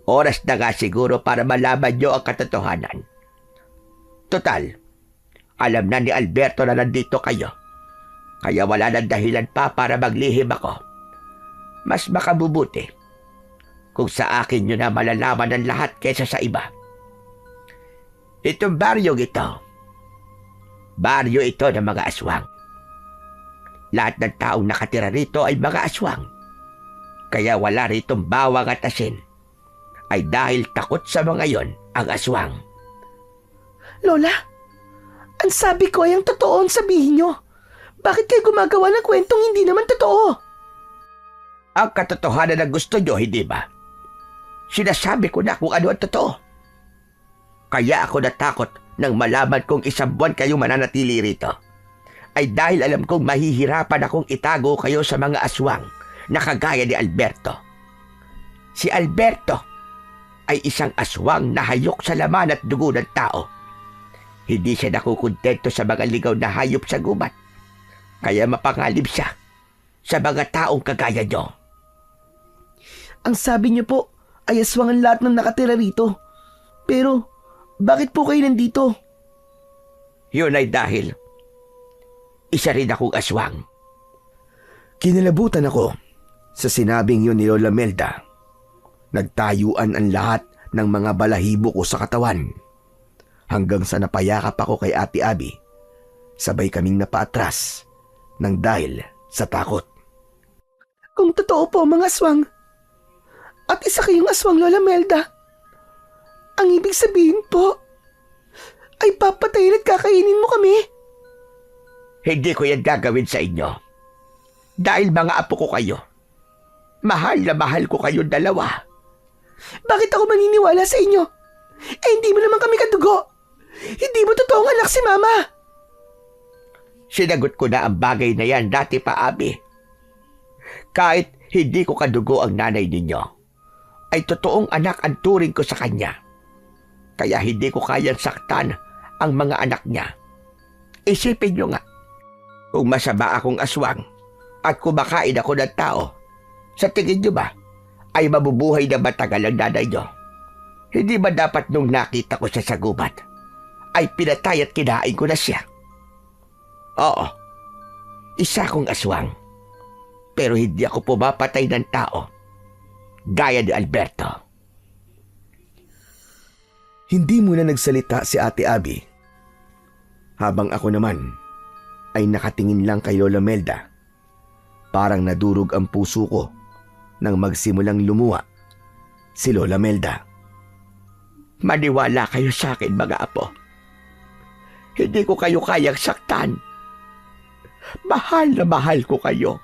Oras na nga siguro para malaman niyo ang katotohanan. Total, alam na ni Alberto na nandito kayo. Kaya wala nang dahilan pa para maglihim ako. Mas makabubuti kung sa akin nyo na malalaman ang lahat kaysa sa iba. Itong baryo ito ng mga aswang. Lahat ng taong nakatira rito ay mga aswang. Kaya wala ritong bawang at asin. Ay dahil takot sa mga yon ang aswang. Lola, ang sabi ko ay ang totoo ang sabihin nyo. Bakit kayo gumagawa ng kwentong hindi naman totoo? Ang katotohanan na gusto nyo, hindi ba? Sinasabi ko na kung ano ang totoo. Kaya ako natakot nang malaman kong isang buwan kayong mananatili rito. Ay dahil alam kong mahihirapan akong itago kayo sa mga aswang na kagaya ni Alberto. Si Alberto ay isang aswang na hayok sa laman at dugo ng tao. Hindi siya nakukontento sa mga ligaw na hayop sa gubat. Kaya mapangalib siya sa mga taong kagaya nyo. Ang sabi niyo po ay aswang ang lahat ng nakatira rito. Pero, bakit po kayo nandito? Yun ay dahil isa rin akong aswang. Kinalabutan ako sa sinabing yun ni Lola Melda. Nagtayuan ang lahat ng mga balahibo ko sa katawan. Hanggang sa napayakap ako kay Ate Abby, sabay kaming napaatras nang dahil sa takot. Kung totoo po mga aswang, at isa kayong aswang Lola Melda, ang ibig sabihin po ay papatayin at kakainin mo kami. Hindi ko yan gagawin sa inyo. Dahil mga apo ko kayo. Mahal na mahal ko kayong dalawa. Bakit ako maniniwala sa inyo? Eh hindi mo naman kami kadugo. Hindi mo totoong anak si Mama. Sinagot ko na ang bagay na yan dati pa, Abby. Kahit hindi ko kadugo ang nanay ninyo, ay totoong anak ang turing ko sa kanya. Kaya hindi ko kayang saktan ang mga anak niya. Isipin nyo nga, kung masama akong aswang at kumakain ako ng tao, sa tingin nyo ba ay mabubuhay na matagal ang nanay nyo? Hindi ba dapat nung nakita ko siya sa gubat, ay pinatay at kinain ko na siya? Oo, isa akong aswang. Pero hindi ako pumapatay ng tao, gaya ni Alberto. Hindi muna nagsalita si Ate Abby. Habang ako naman ay nakatingin lang kay Lola Melda. Parang nadurog ang puso ko nang magsimulang lumuwa si Lola Melda. Maniwala kayo sa akin, mga apo. Hindi ko kayo kayang saktan. Mahal na mahal ko kayo.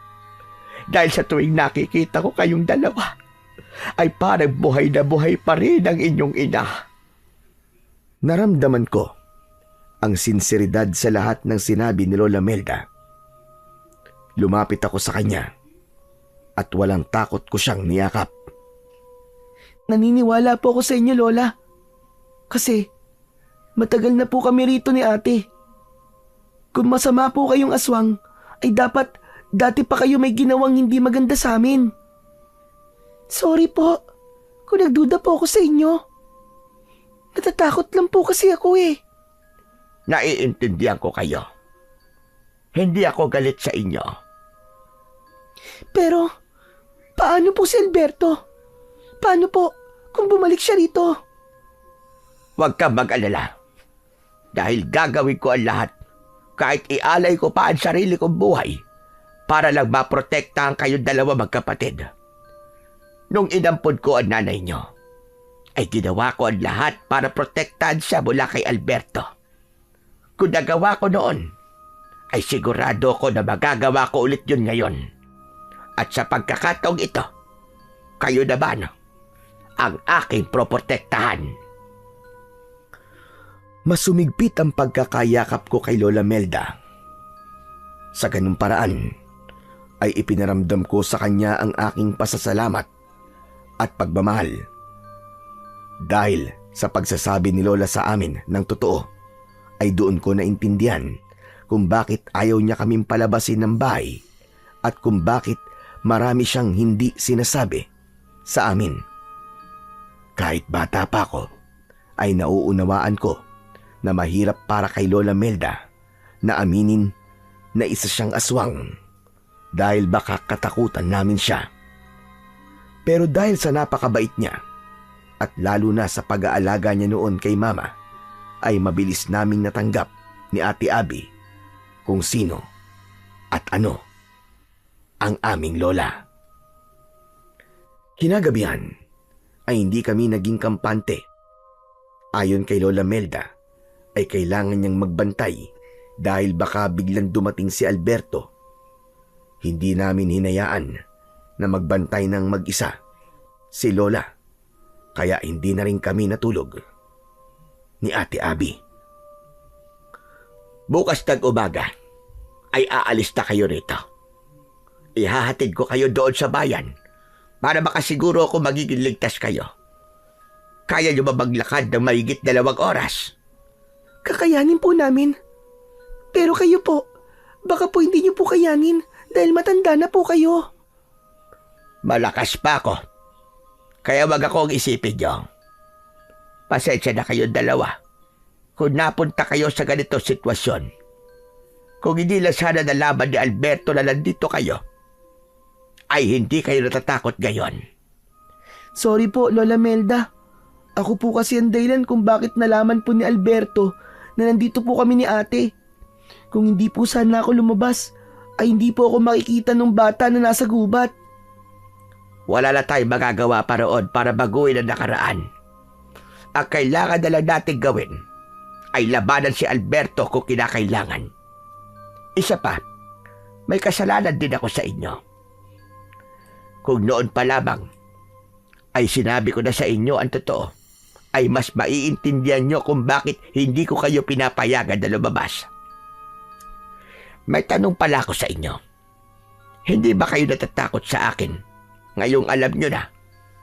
Dahil sa tuwing nakikita ko kayong dalawa, ay parang buhay na buhay pa rin ang inyong ina. Naramdaman ko ang sinseridad sa lahat ng sinabi ni Lola Melda. Lumapit ako sa kanya at walang takot ko siyang niyakap. Naniniwala po ako sa inyo, Lola. Kasi matagal na po kami rito ni Ate. Kung masama po kayong aswang, ay dapat dati pa kayo may ginawang hindi maganda sa amin. Sorry po kung nagduda po ako sa inyo. Natatakot lang po kasi ako eh. Naiintindihan ko kayo. Hindi ako galit sa inyo. Pero, paano po si Alberto? Paano po kung bumalik siya rito? Huwag kang mag-alala. Dahil gagawin ko ang lahat, kahit ialay ko pa ang sarili kong buhay, para lang maprotektahan kayong dalawa magkapatid. Nung inampun ko ang nanay nyo, ay ginawa ko ang lahat para protektahan siya mula kay Alberto. Kung nagawa ko noon, ay sigurado ko na magagawa ko ulit yun ngayon. At sa pagkakataong ito, kayo naman ang aking proprotektahan. Masumigpit ang pagkakayakap ko kay Lola Melda. Sa ganung paraan, ay ipinaramdam ko sa kanya ang aking pasasalamat at pagmamahal. Dahil sa pagsasabi ni Lola sa amin ng totoo, ay doon ko naintindihan kung bakit ayaw niya kaming palabasin ng bahay at kung bakit marami siyang hindi sinasabi sa amin. Kahit bata pa ako, ay nauunawaan ko na mahirap para kay Lola Melda na aminin na isa siyang aswang dahil baka katakutan namin siya. Pero dahil sa napakabait niya at lalo na sa pag-aalaga niya noon kay Mama, ay mabilis naming natanggap ni Ate Abby kung sino at ano ang aming lola. Kinagabihan ay hindi kami naging kampante. Ayon kay Lola Melda, ay kailangan niyang magbantay dahil baka biglang dumating si Alberto. Hindi namin hinayaan na magbantay ng mag-isa si Lola, kaya hindi na rin kami natulog ni Ate Abby. Bukas umaga ay aalis na kayo rito. Ihahatid ko kayo doon sa bayan para makasiguro ako magiging ligtas kayo. Kaya niyo ba maglakad ng mahigit 2 oras? Kakayanin po namin. Pero kayo po, baka po hindi niyo po kayanin dahil matanda na po kayo. Malakas pa ako. Kaya wag akong isipin niyo. Pasensya na kayong dalawa kung napunta kayo sa ganitong sitwasyon. Kung hindi lang sana nalaman ni Alberto na nandito kayo, ay hindi kayo natatakot ngayon. Sorry po, Lola Melda. Ako po kasi ang dahilan kung bakit nalaman po ni Alberto na nandito po kami ni ate. Kung hindi po sana ako lumabas, ay hindi po ako makikita ng bata na nasa gubat. Wala na tayong magagawa pa roon para baguhin ang nakaraan. Ang kailangan na lang natin gawin ay labanan si Alberto kung kinakailangan. Isa pa, may kasalanan din ako sa inyo. Kung noon pa lamang ay sinabi ko na sa inyo ang totoo, ay mas maiintindihan nyo kung bakit hindi ko kayo pinapayagan na lumabas. May tanong pala ako sa inyo. Hindi ba kayo natatakot sa akin ngayong alam nyo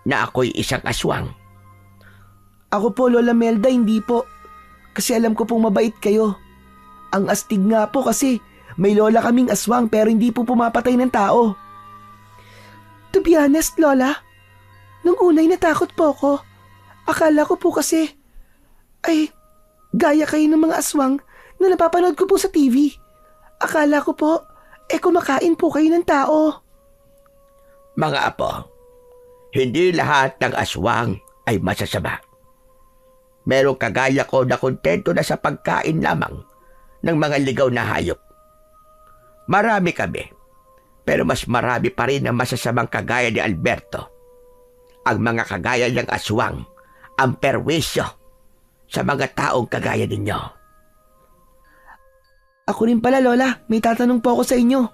na ako'y isang aswang? Ako po, Lola Melda, hindi po. Kasi alam ko pong mabait kayo. Ang astig nga po kasi may lola kaming aswang pero hindi po pumapatay ng tao. To be honest, Lola, nung unay natakot po ako. Akala ko po kasi, ay, gaya kayo ng mga aswang na napapanood ko po sa TV. Akala ko po, kumakain po kayo ng tao. Mga apo, hindi lahat ng aswang ay masasama. Merong kagaya ko na kontento na sa pagkain lamang ng mga ligaw na hayop. Marami kami, pero mas marami pa rin ang masasamang kagaya ni Alberto. Ang mga kagaya ng aswang ang perwisyo sa mga taong kagaya ninyo. Ako rin pala, Lola, may tatanong po ako sa inyo.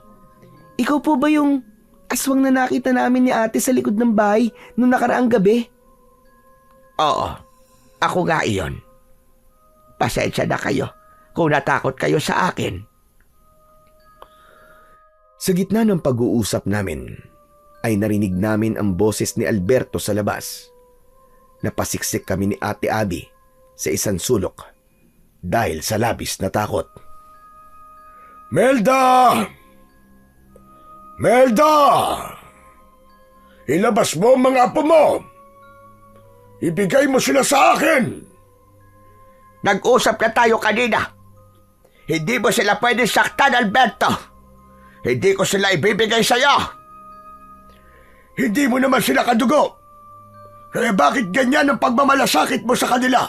Ikaw po ba yung aswang na nakita namin ni ate sa likod ng bahay nung nakaraang gabi? Oo, ako nga iyon. Pasensya na kayo kung natakot kayo sa akin. Sa gitna ng pag-uusap namin, ay narinig namin ang boses ni Alberto sa labas. Napasiksik kami ni Ate Abby sa isang sulok dahil sa labis na takot. Melda! Melda! Ilabas mo ang mga apo mo! Ibigay mo sila sa akin! Nag-usap na tayo kanina. Hindi mo sila pwede saktan, Alberto. Hindi ko sila ibibigay sa'yo. Hindi mo naman sila kadugo. Kaya bakit ganyan ang pagmamalasakit mo sa kanila?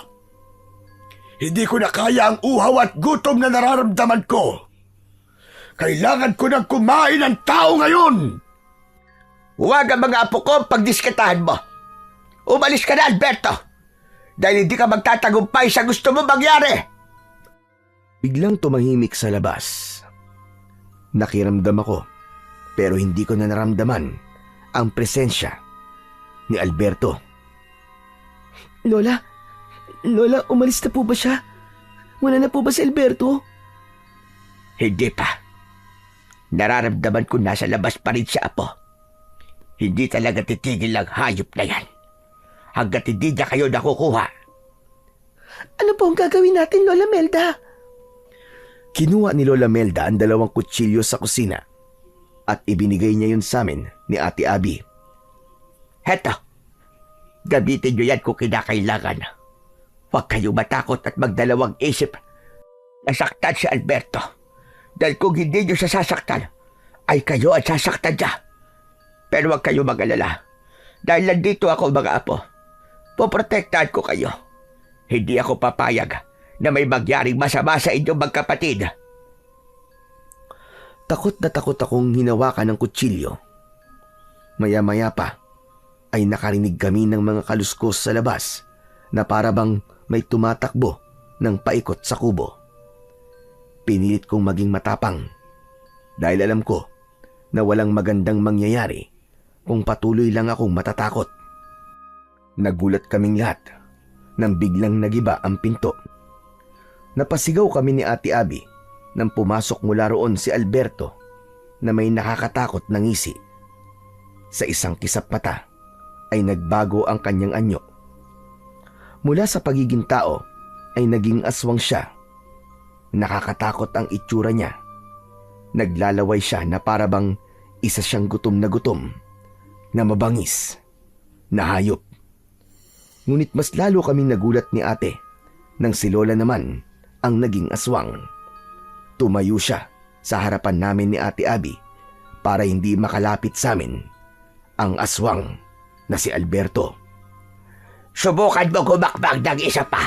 Hindi ko na kaya ang uhaw at gutom na nararamdaman ko. Kailangan ko nang kumain ng tao ngayon! Huwag ang mga apo ko pagdiskitahan mo. Umalis ka na, Alberto. Dahil hindi ka magtatagumpay sa gusto mo mangyari. Biglang tumahimik sa labas. Nakiramdam ako, pero hindi ko na naramdaman ang presensya ni Alberto. Lola, umalis na po ba siya? Wala na po ba si Alberto? Hindi pa. Nararamdaman ko nasa labas pa rin siya, apo. Hindi talaga titigil ang hayop na yan. Hanggat hindi niya kayo nakukuha. Ano po ang gagawin natin, Lola Melda? Kinuha ni Lola Melda ang 2 kutsilyo sa kusina at ibinigay niya yun sa amin ni Ate Abby. Heto, gamitin niyo yan kung kinakailangan. Huwag kayo matakot at magdalawang isip. Nasaktan si Alberto. Dahil kung hindi niyo siya sasaktan, ay kayo ang sasaktan niya. Pero huwag kayo mag-alala. Dahil nandito ako, mga apo. Poprotektahan ko kayo. Hindi ako papayag na may magyaring masama sa inyong magkapatid. Takot na takot akong hinawakan ng kutsilyo. Maya-maya pa ay nakarinig kami ng mga kaluskos sa labas na parabang may tumatakbo ng paikot sa kubo. Pinilit kong maging matapang dahil alam ko na walang magandang mangyayari kung patuloy lang akong matatakot. Nagulat kaming lahat nang biglang nagiba ang pinto. Napasigaw kami ni Ate Abby nang pumasok mula roon si Alberto na may nakakatakot na ngisi. Sa isang kisap mata ay nagbago ang kanyang anyo. Mula sa pagiging tao ay naging aswang siya. Nakakatakot ang itsura niya. Naglalaway siya na parabang isa siyang gutom na mabangis, na hayop. Ngunit mas lalo kaming nagulat ni ate nang si Lola naman ang naging aswang. Tumayo siya sa harapan namin ni Ate Abby para hindi makalapit sa amin ang aswang na si Alberto. Subukan mo kumakbang ng isa pa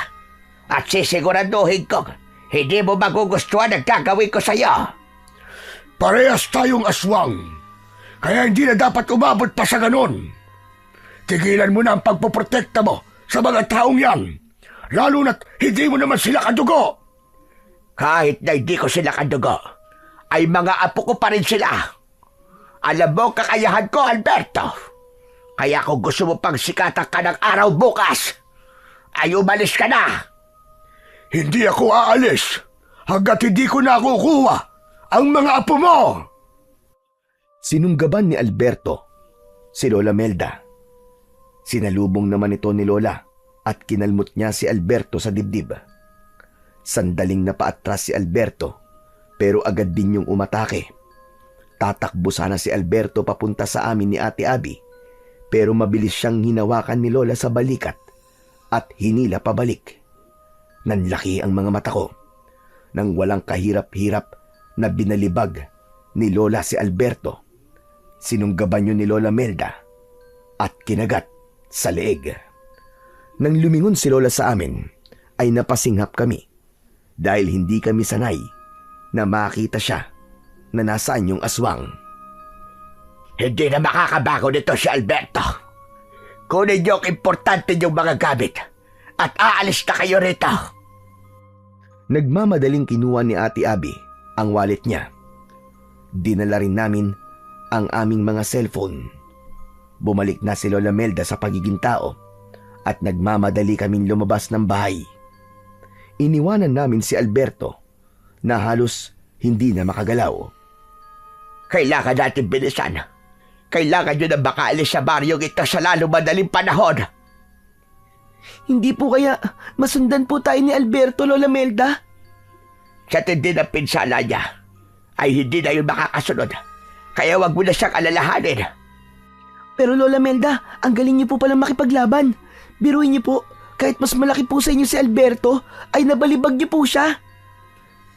at sisiguraduhin kong hindi mo magugustuhan ang gagawin ko sa'yo. Parehas tayong aswang, kaya hindi na dapat umabot pa sa ganon. Tigilan mo na ang pagpoprotekta mo sa mga taong yan, lalo na't hindi mo naman sila kadugo. Kahit na hindi ko sila kadugo, ay mga apo ko pa rin sila. Alam mo kakayahan ko, Alberto. Kaya kung gusto mo pang sikatan ka ng araw bukas, ay umalis ka na. Hindi ako aalis hanggat hindi ko nakukuha ang mga apo mo. Sinunggaban ni Alberto si Lola Melda. Sinalubong naman ito ni Lola at kinalmot niya si Alberto sa dibdib. Sandaling napaatras si Alberto pero agad din yung umatake. Tatakbo sana si Alberto papunta sa amin ni Ate Abby pero mabilis siyang hinawakan ni Lola sa balikat at hinila pabalik. Nanlaki ang mga mata ko nang walang kahirap-hirap na binalibag ni Lola si Alberto. Sinunggaban yun ni Lola Melda at kinagat sa leeg. Nang lumingon si Lola sa amin ay napasinghap kami dahil hindi kami sanay na makita siya na nasaan yung aswang. Hindi na makakabago nito si Alberto. Kunin niyo ang importante niyong mga gamit at aalis na kayo rito. Nagmamadaling kinuha ni Ate Abby ang wallet niya. Dinala rin namin ang aming mga cellphone. Bumalik na si Lola Melda sa pagiging tao at nagmamadali kaming lumabas ng bahay. Iniwanan namin si Alberto na halos hindi na makagalaw. Kailangan natin bilisan. Kailangan nyo na makaalis sa baryong ito sa lalo madaling panahon. Hindi po kaya masundan po tayo ni Alberto, Lola Melda? Sa tindi ng pinsala niya, ay hindi na yun makakasunod. Kaya wag mo na siyang alalahanin. Pero Lola Melda, ang galing niyo po palang makipaglaban. Biruin niyo po, kahit mas malaki po sa inyo si Alberto, ay nabalibag niyo po siya.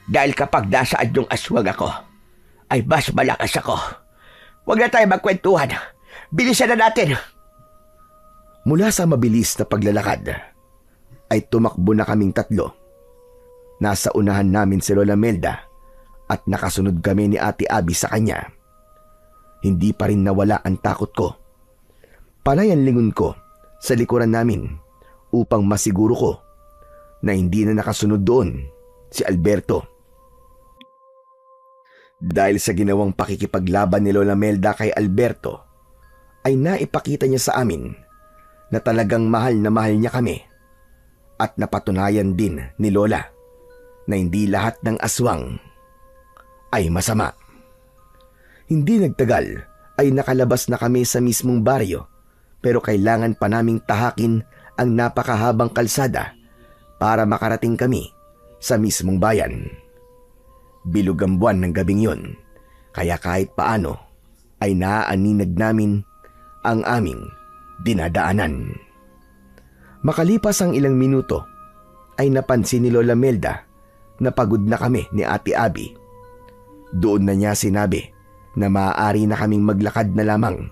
Dahil kapag nasaan yung aswang ako, ay mas malakas ako. Huwag na tayo magkwentuhan. Bilisan na natin. Mula sa mabilis na paglalakad, ay tumakbo na kaming tatlo. Nasa unahan namin si Lola Melda at nakasunod kami ni Ate Abby sa kanya. Hindi pa rin nawala ang takot ko. Panay ang lingon ko sa likuran namin upang masiguro ko na hindi na nakasunod doon si Alberto. Dahil sa ginawang pakikipaglaban ni Lola Melda kay Alberto, ay naipakita niya sa amin na talagang mahal na mahal niya kami at napatunayan din ni Lola na hindi lahat ng aswang ay masama. Hindi nagtagal ay nakalabas na kami sa mismong baryo pero kailangan pa naming tahakin ang napakahabang kalsada para makarating kami sa mismong bayan. Bilog ang buwan ng gabing yon, kaya kahit paano ay naaaninag namin ang aming dinadaanan. Makalipas ang ilang minuto ay napansin ni Lola Melda na pagod na kami ni Ate Abby. Doon na niya sinabi na maaari na kaming maglakad na lamang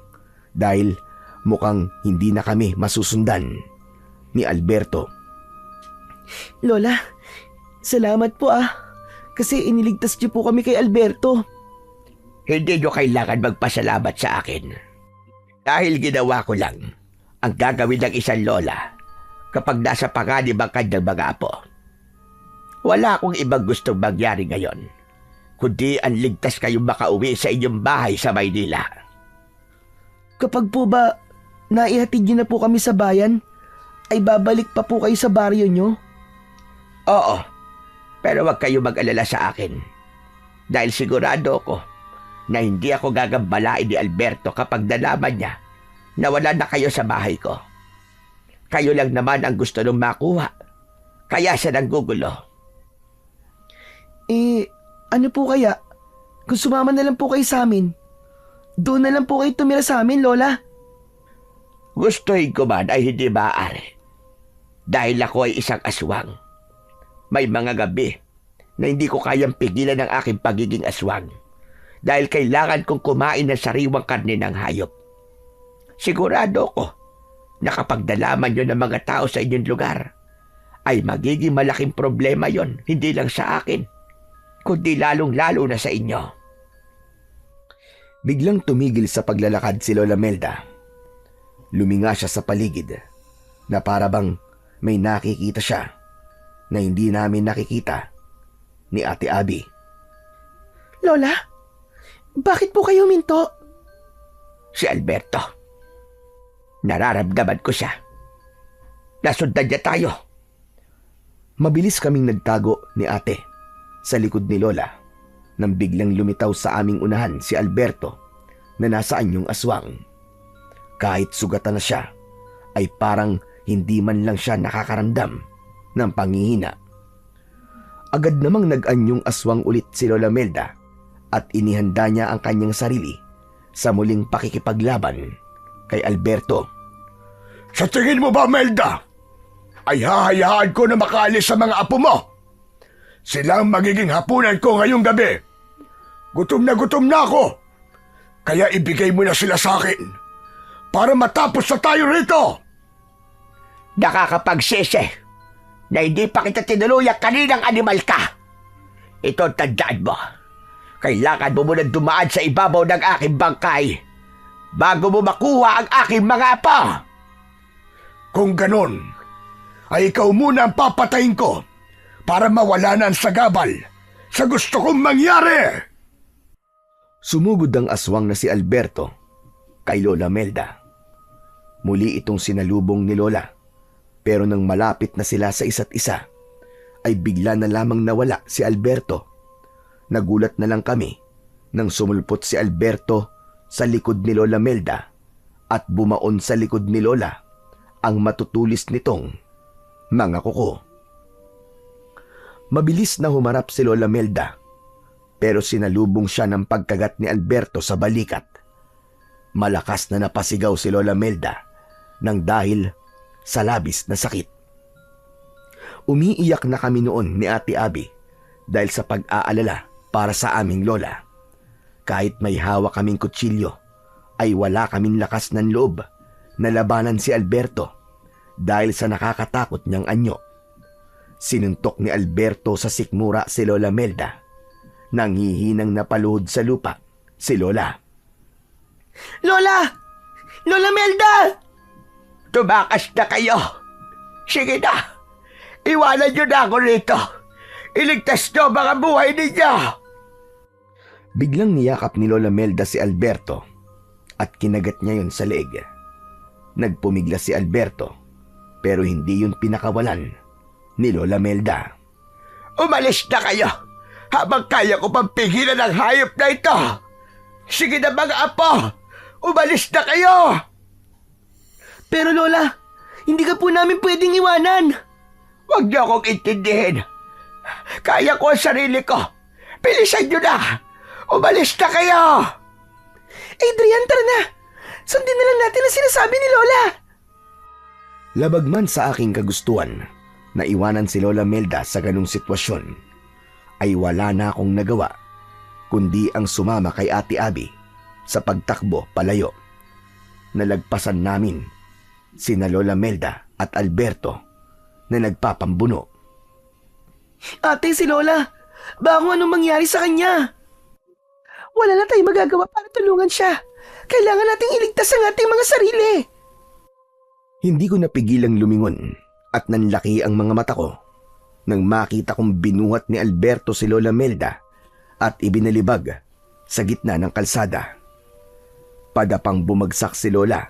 dahil mukhang hindi na kami masusundan ni Alberto. Lola, salamat po kasi iniligtas niyo po kami kay Alberto. Hindi nyo kailangan magpasalamat sa akin. Dahil ginawa ko lang ang gagawin ng isang lola kapag nasa panganib ang kanyang mga apo. Wala akong ibang gustong mangyari ngayon, kundi ang ligtas kayong makauwi sa inyong bahay sa Maynila. Kapag po ba naihatid niyo na po kami sa bayan, ay babalik pa po kayo sa baryo niyo? Oo, pero huwag kayo mag-alala sa akin. Dahil sigurado ko na hindi ako gagambalain ni Alberto kapag nalaman niya na wala na kayo sa bahay ko. Kayo lang naman ang gusto nung makuha, kaya siya nanggugulo. Ano po kaya? Kung sumama na lang po kayo sa amin, doon na lang po kayo tumira sa amin, Lola. Gustuhin ko man ay hindi maaari. Dahil ako ay isang aswang. May mga gabi na hindi ko kayang pigilan ang aking pagiging aswang dahil kailangan kong kumain ng sariwang karne ng hayop. Sigurado ko na kapag nalaman nyo ng mga tao sa inyong lugar, ay magiging malaking problema yon, hindi lang sa akin, kundi lalong-lalo na sa inyo. Biglang tumigil sa paglalakad si Lola Melda. Luminga siya sa paligid na para bang may nakikita siya na hindi namin nakikita ni Ate Abby. Lola, bakit po kayo minto? Si Alberto. Nararamdaman ko siya. Nasundan niya tayo. Mabilis kaming nagtago ni Ate sa likod ni Lola nang biglang lumitaw sa aming unahan si Alberto na nasa anyong aswang. Kahit sugatan na siya, ay parang hindi man lang siya nakakaramdam ng panghihina. Agad namang nag-anyong aswang ulit si Lola Melda at inihanda niya ang kanyang sarili sa muling pakikipaglaban kay Alberto. Sa tingin mo ba, Melda, ay hahayaan ko na makaalis sa mga apo mo? Sila ang magiging hapunan ko ngayong gabi. Gutom na ako. Kaya ibigay mo na sila sa akin para matapos na tayo rito. Nakakapagsisi na hindi pa kita tinuluyan kaninang animal ka. Ito tandaan mo. Kailangan mo muna dumaan sa ibabaw ng aking bangkay bago mo makuha ang aking mga apo. Kung ganon, ay ikaw muna ang papatayin ko para mawala na ang sagabal sa gusto kong mangyari. Sumugod ang aswang na si Alberto kay Lola Melda. Muli itong sinalubong ni Lola, pero nang malapit na sila sa isa't isa, ay bigla na lamang nawala si Alberto. Nagulat na lang kami nang sumulpot si Alberto sa likod ni Lola Melda at bumaon sa likod ni Lola ang matutulis nitong mga kuko. Mabilis na humarap si Lola Melda, pero sinalubong siya ng pagkagat ni Alberto sa balikat. Malakas na napasigaw si Lola Melda nang dahil sa labis na sakit. Umiiyak na kami noon ni Ate Abby dahil sa pag-aalala para sa aming lola. Kahit may hawak kaming kutsilyo, ay wala kaming lakas ng loob na labanan si Alberto dahil sa nakakatakot niyang anyo. Sinuntok ni Alberto sa sikmura si Lola Melda. Nanghihinang napaluhod sa lupa si Lola. Lola! Lola Melda! Tumakas na kayo. Sige na. Iwanan niyo na ako rito. Iligtas niyo ang mga buhay ninyo. Biglang niyakap ni Lola Melda si Alberto at kinagat niya yun sa leeg. Nagpumigla si Alberto, pero hindi yun pinakawalan ni Lola Melda. Umalis na kayo habang kaya ko pang pigilan ang hayop na ito. Sige na mga apo. Umalis na kayo. Pero Lola, hindi ka po namin pwedeng iwanan. Huwag niyo akong intindihin. Kaya ko ang sarili ko. Bilisan niyo na. Umalis na kayo. Adrian, tara na. Sundin na lang natin ang sinasabi ni Lola. Labag man sa aking kagustuhan na iwanan si Lola Melda sa ganung sitwasyon, ay wala na akong nagawa kundi ang sumama kay Ate Abby sa pagtakbo palayo. Nalagpasan namin sina Lola Melda at Alberto na nagpapambuno. Ate, si Lola, baka kung anong mangyari sa kanya. Wala na tayong magagawa para tulungan siya. Kailangan nating iligtas ang ating mga sarili. Hindi ko napigilang lumingon at nanlaki ang mga mata ko nang makita kong binuhat ni Alberto si Lola Melda at ibinalibag sa gitna ng kalsada. Padapang bumagsak si Lola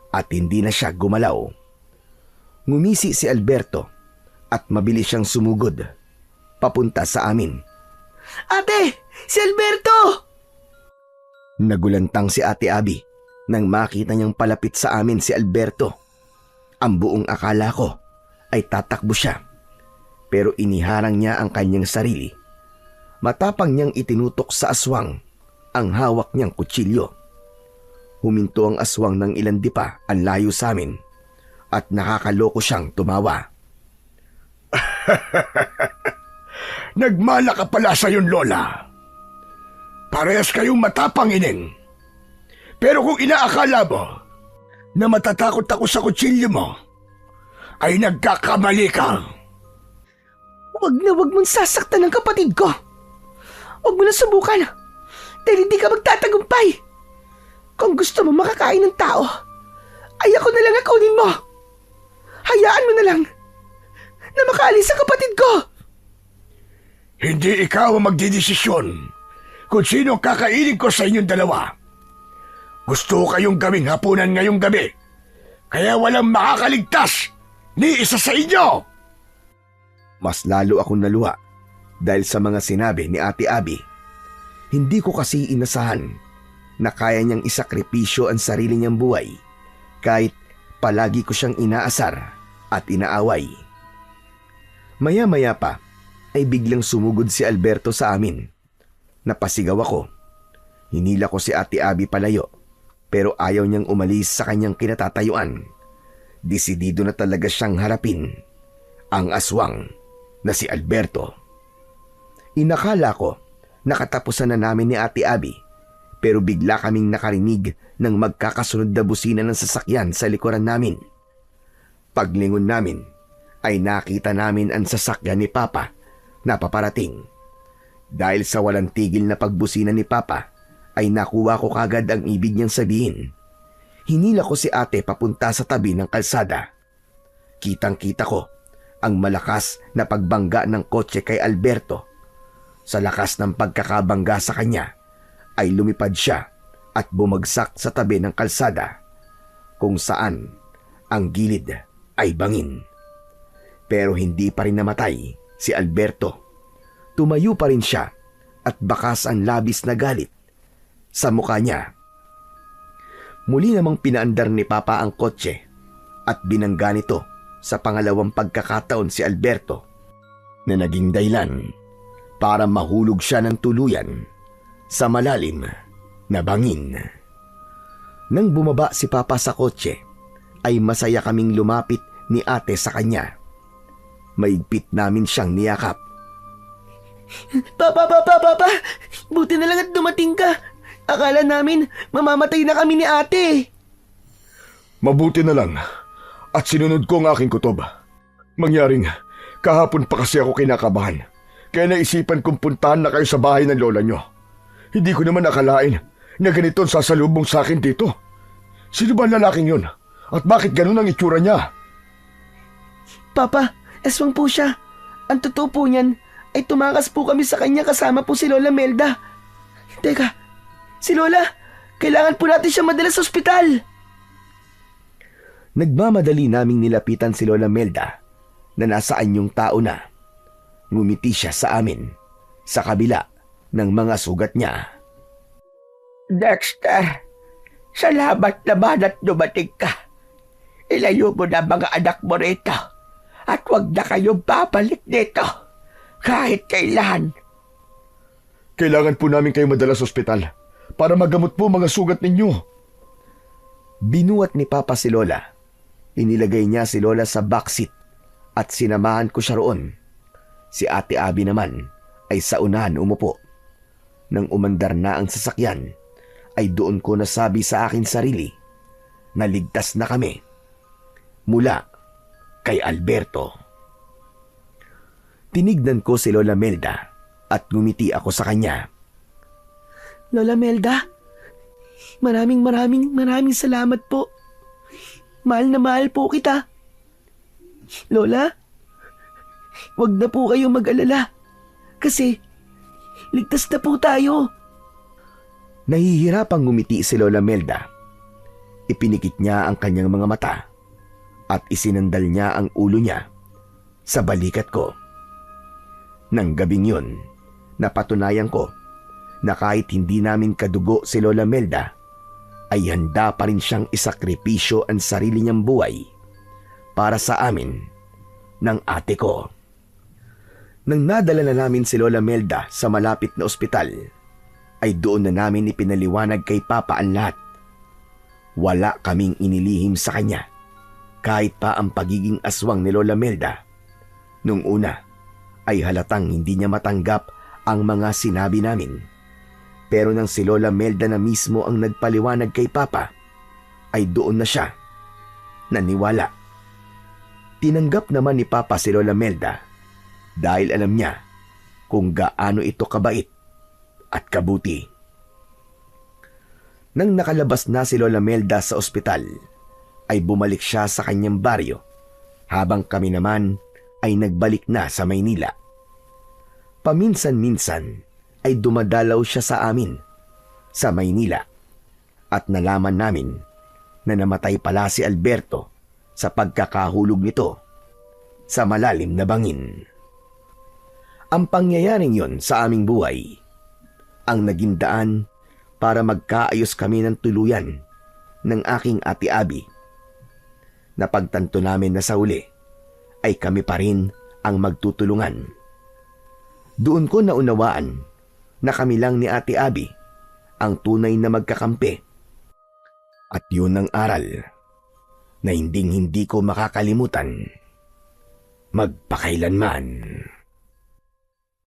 at hindi na siya gumalaw. Ngumisi si Alberto at mabilis siyang sumugod papunta sa amin. Ate! Si Alberto! Nagulantang si Ate Abby nang makita niyang palapit sa amin si Alberto. Ang buong akala ko ay tatakbo siya, pero iniharang niya ang kanyang sarili. Matapang niyang itinutok sa aswang ang hawak niyang kutsilyo. Huminto ang aswang ng ilan di pa ang layo sa amin at nakakaloko siyang tumawa. Nagmala ka pala sa yun, Lola. Parehas kayong matapang, Ining. Pero kung inaakala mo na matatakot ako sa kutsilyo mo, ay nagkakamali ka. Huwag mong sasaktan ng kapatid ko. Huwag mo na subukan. Dahil hindi ka magtatagumpay. Kung gusto mo makakain ng tao, ay ako na lang ang kunin mo. Hayaan mo na lang na makaalis sa kapatid ko. Hindi ikaw ang magdidesisyon kung sino ang kakainin ko sa inyong dalawa. Gusto ko kayong gawing hapunan ngayong gabi, kaya walang makakaligtas ni isa sa inyo. Mas lalo akong naluha dahil sa mga sinabi ni Ate Abby. Hindi ko kasi inasahan na kaya niyang isakripisyo ang sarili niyang buhay kahit palagi ko siyang inaasar at inaaway. Maya-maya pa ay biglang sumugod si Alberto sa amin. Napasigaw ako. Hinila ko si Ate Abby palayo pero ayaw niyang umalis sa kanyang kinatatayuan. Desidido na talaga siyang harapin ang aswang na si Alberto. Inakala ko nakatapusan na namin ni Ate Abby pero bigla kaming nakarinig ng magkakasunod na busina ng sasakyan sa likuran namin. Paglingon namin ay nakita namin ang sasakyan ni Papa na paparating. Dahil sa walang tigil na pagbusina ni Papa ay nakuha ko kagad ang ibig niyang sabihin. Hinila ko si ate papunta sa tabi ng kalsada. Kitang-kita ko ang malakas na pagbangga ng kotse kay Alberto. Sa lakas ng pagkakabangga sa kanya ay lumipad siya at bumagsak sa tabi ng kalsada kung saan ang gilid ay bangin. Pero hindi pa rin namatay si Alberto. Tumayo pa rin siya at bakas ang labis na galit sa mukha niya. Muli namang pinaandar ni Papa ang kotse at binangga nito sa pangalawang pagkakataon si Alberto na naging dahilan para mahulog siya ng tuluyan sa malalim na bangin. Nang bumaba si Papa sa kotse ay masaya kaming lumapit ni ate sa kanya. Maigpit namin siyang niyakap. Papa! Buti na lang at dumating ka. Akala namin mamamatay na kami ni ate. Mabuti na lang at sinunod ko ang aking kutob. Mangyaring kahapon pa kasi ako kinakabahan, kaya naisipan kong puntahan na kayo sa bahay ng lola nyo. Hindi ko naman akalain na ganito ang sasalubong sa akin dito. Sino ba ang lalaking yun? At bakit ganun ang itsura niya? Papa, aswang po siya. Ang totoo po niyan ay tumakas po kami sa kanya kasama po si Lola Melda. Teka, si Lola, kailangan po natin siya madala sa ospital. Nagmamadali naming nilapitan si Lola Melda na nasa anyong tao na. Ngumiti siya sa amin sa kabila ng mga sugat niya. Dexter, salamat naman at dumating ka. Ilayo mo na mga anak mo rito at huwag na kayong babalik dito kahit kailan. Kailangan po namin kayo madala sa ospital para magamot po mga sugat ninyo. Binuhat ni Papa si Lola. Inilagay niya si Lola sa backseat at sinamahan ko siya roon. Si Ate Abby naman ay sa unahan umupo. Nang umandar na ang sasakyan, ay doon ko nasabi sa akin sarili na ligtas na kami mula kay Alberto. Tinignan ko si Lola Melda at ngumiti ako sa kanya. Lola Melda, maraming salamat po. Mahal na mahal po kita. Lola, wag na po kayong mag-alala. Kasi, ligtas na po tayo. Nahihirapang ngumiti si Lola Melda. Ipinikit niya ang kanyang mga mata at isinandal niya ang ulo niya sa balikat ko. Nang gabing yun, napatunayan ko na kahit hindi namin kadugo si Lola Melda, ay handa pa rin siyang isakripisyo ang sarili niyang buhay para sa amin ng ate ko. Nang nadala na namin si Lola Melda sa malapit na ospital, ay doon na namin ipinaliwanag kay Papa ang lahat. Wala kaming inilihim sa kanya, kahit pa ang pagiging aswang ni Lola Melda. Nung una, ay halatang hindi niya matanggap ang mga sinabi namin. Pero nang si Lola Melda na mismo ang nagpaliwanag kay Papa, ay doon na siya naniwala. Tinanggap naman ni Papa si Lola Melda dahil alam niya kung gaano ito kabait at kabuti. Nang nakalabas na si Lola Melda sa ospital, ay bumalik siya sa kanyang baryo, habang kami naman ay nagbalik na sa Maynila. Paminsan-minsan ay dumadalaw siya sa amin sa Maynila at nalaman namin na namatay pala si Alberto sa pagkakahulog nito sa malalim na bangin. Ang pangyayaring yon sa aming buhay ang naging daan para magkaayos kami ng tuluyan ng aking ate Abby. Napagtanto namin na sa huli ay kami pa rin ang magtutulungan. Doon ko naunawaan na kami lang ni ate Abby ang tunay na magkakampi. At yun ang aral na hindi ko makakalimutan magpakailanman.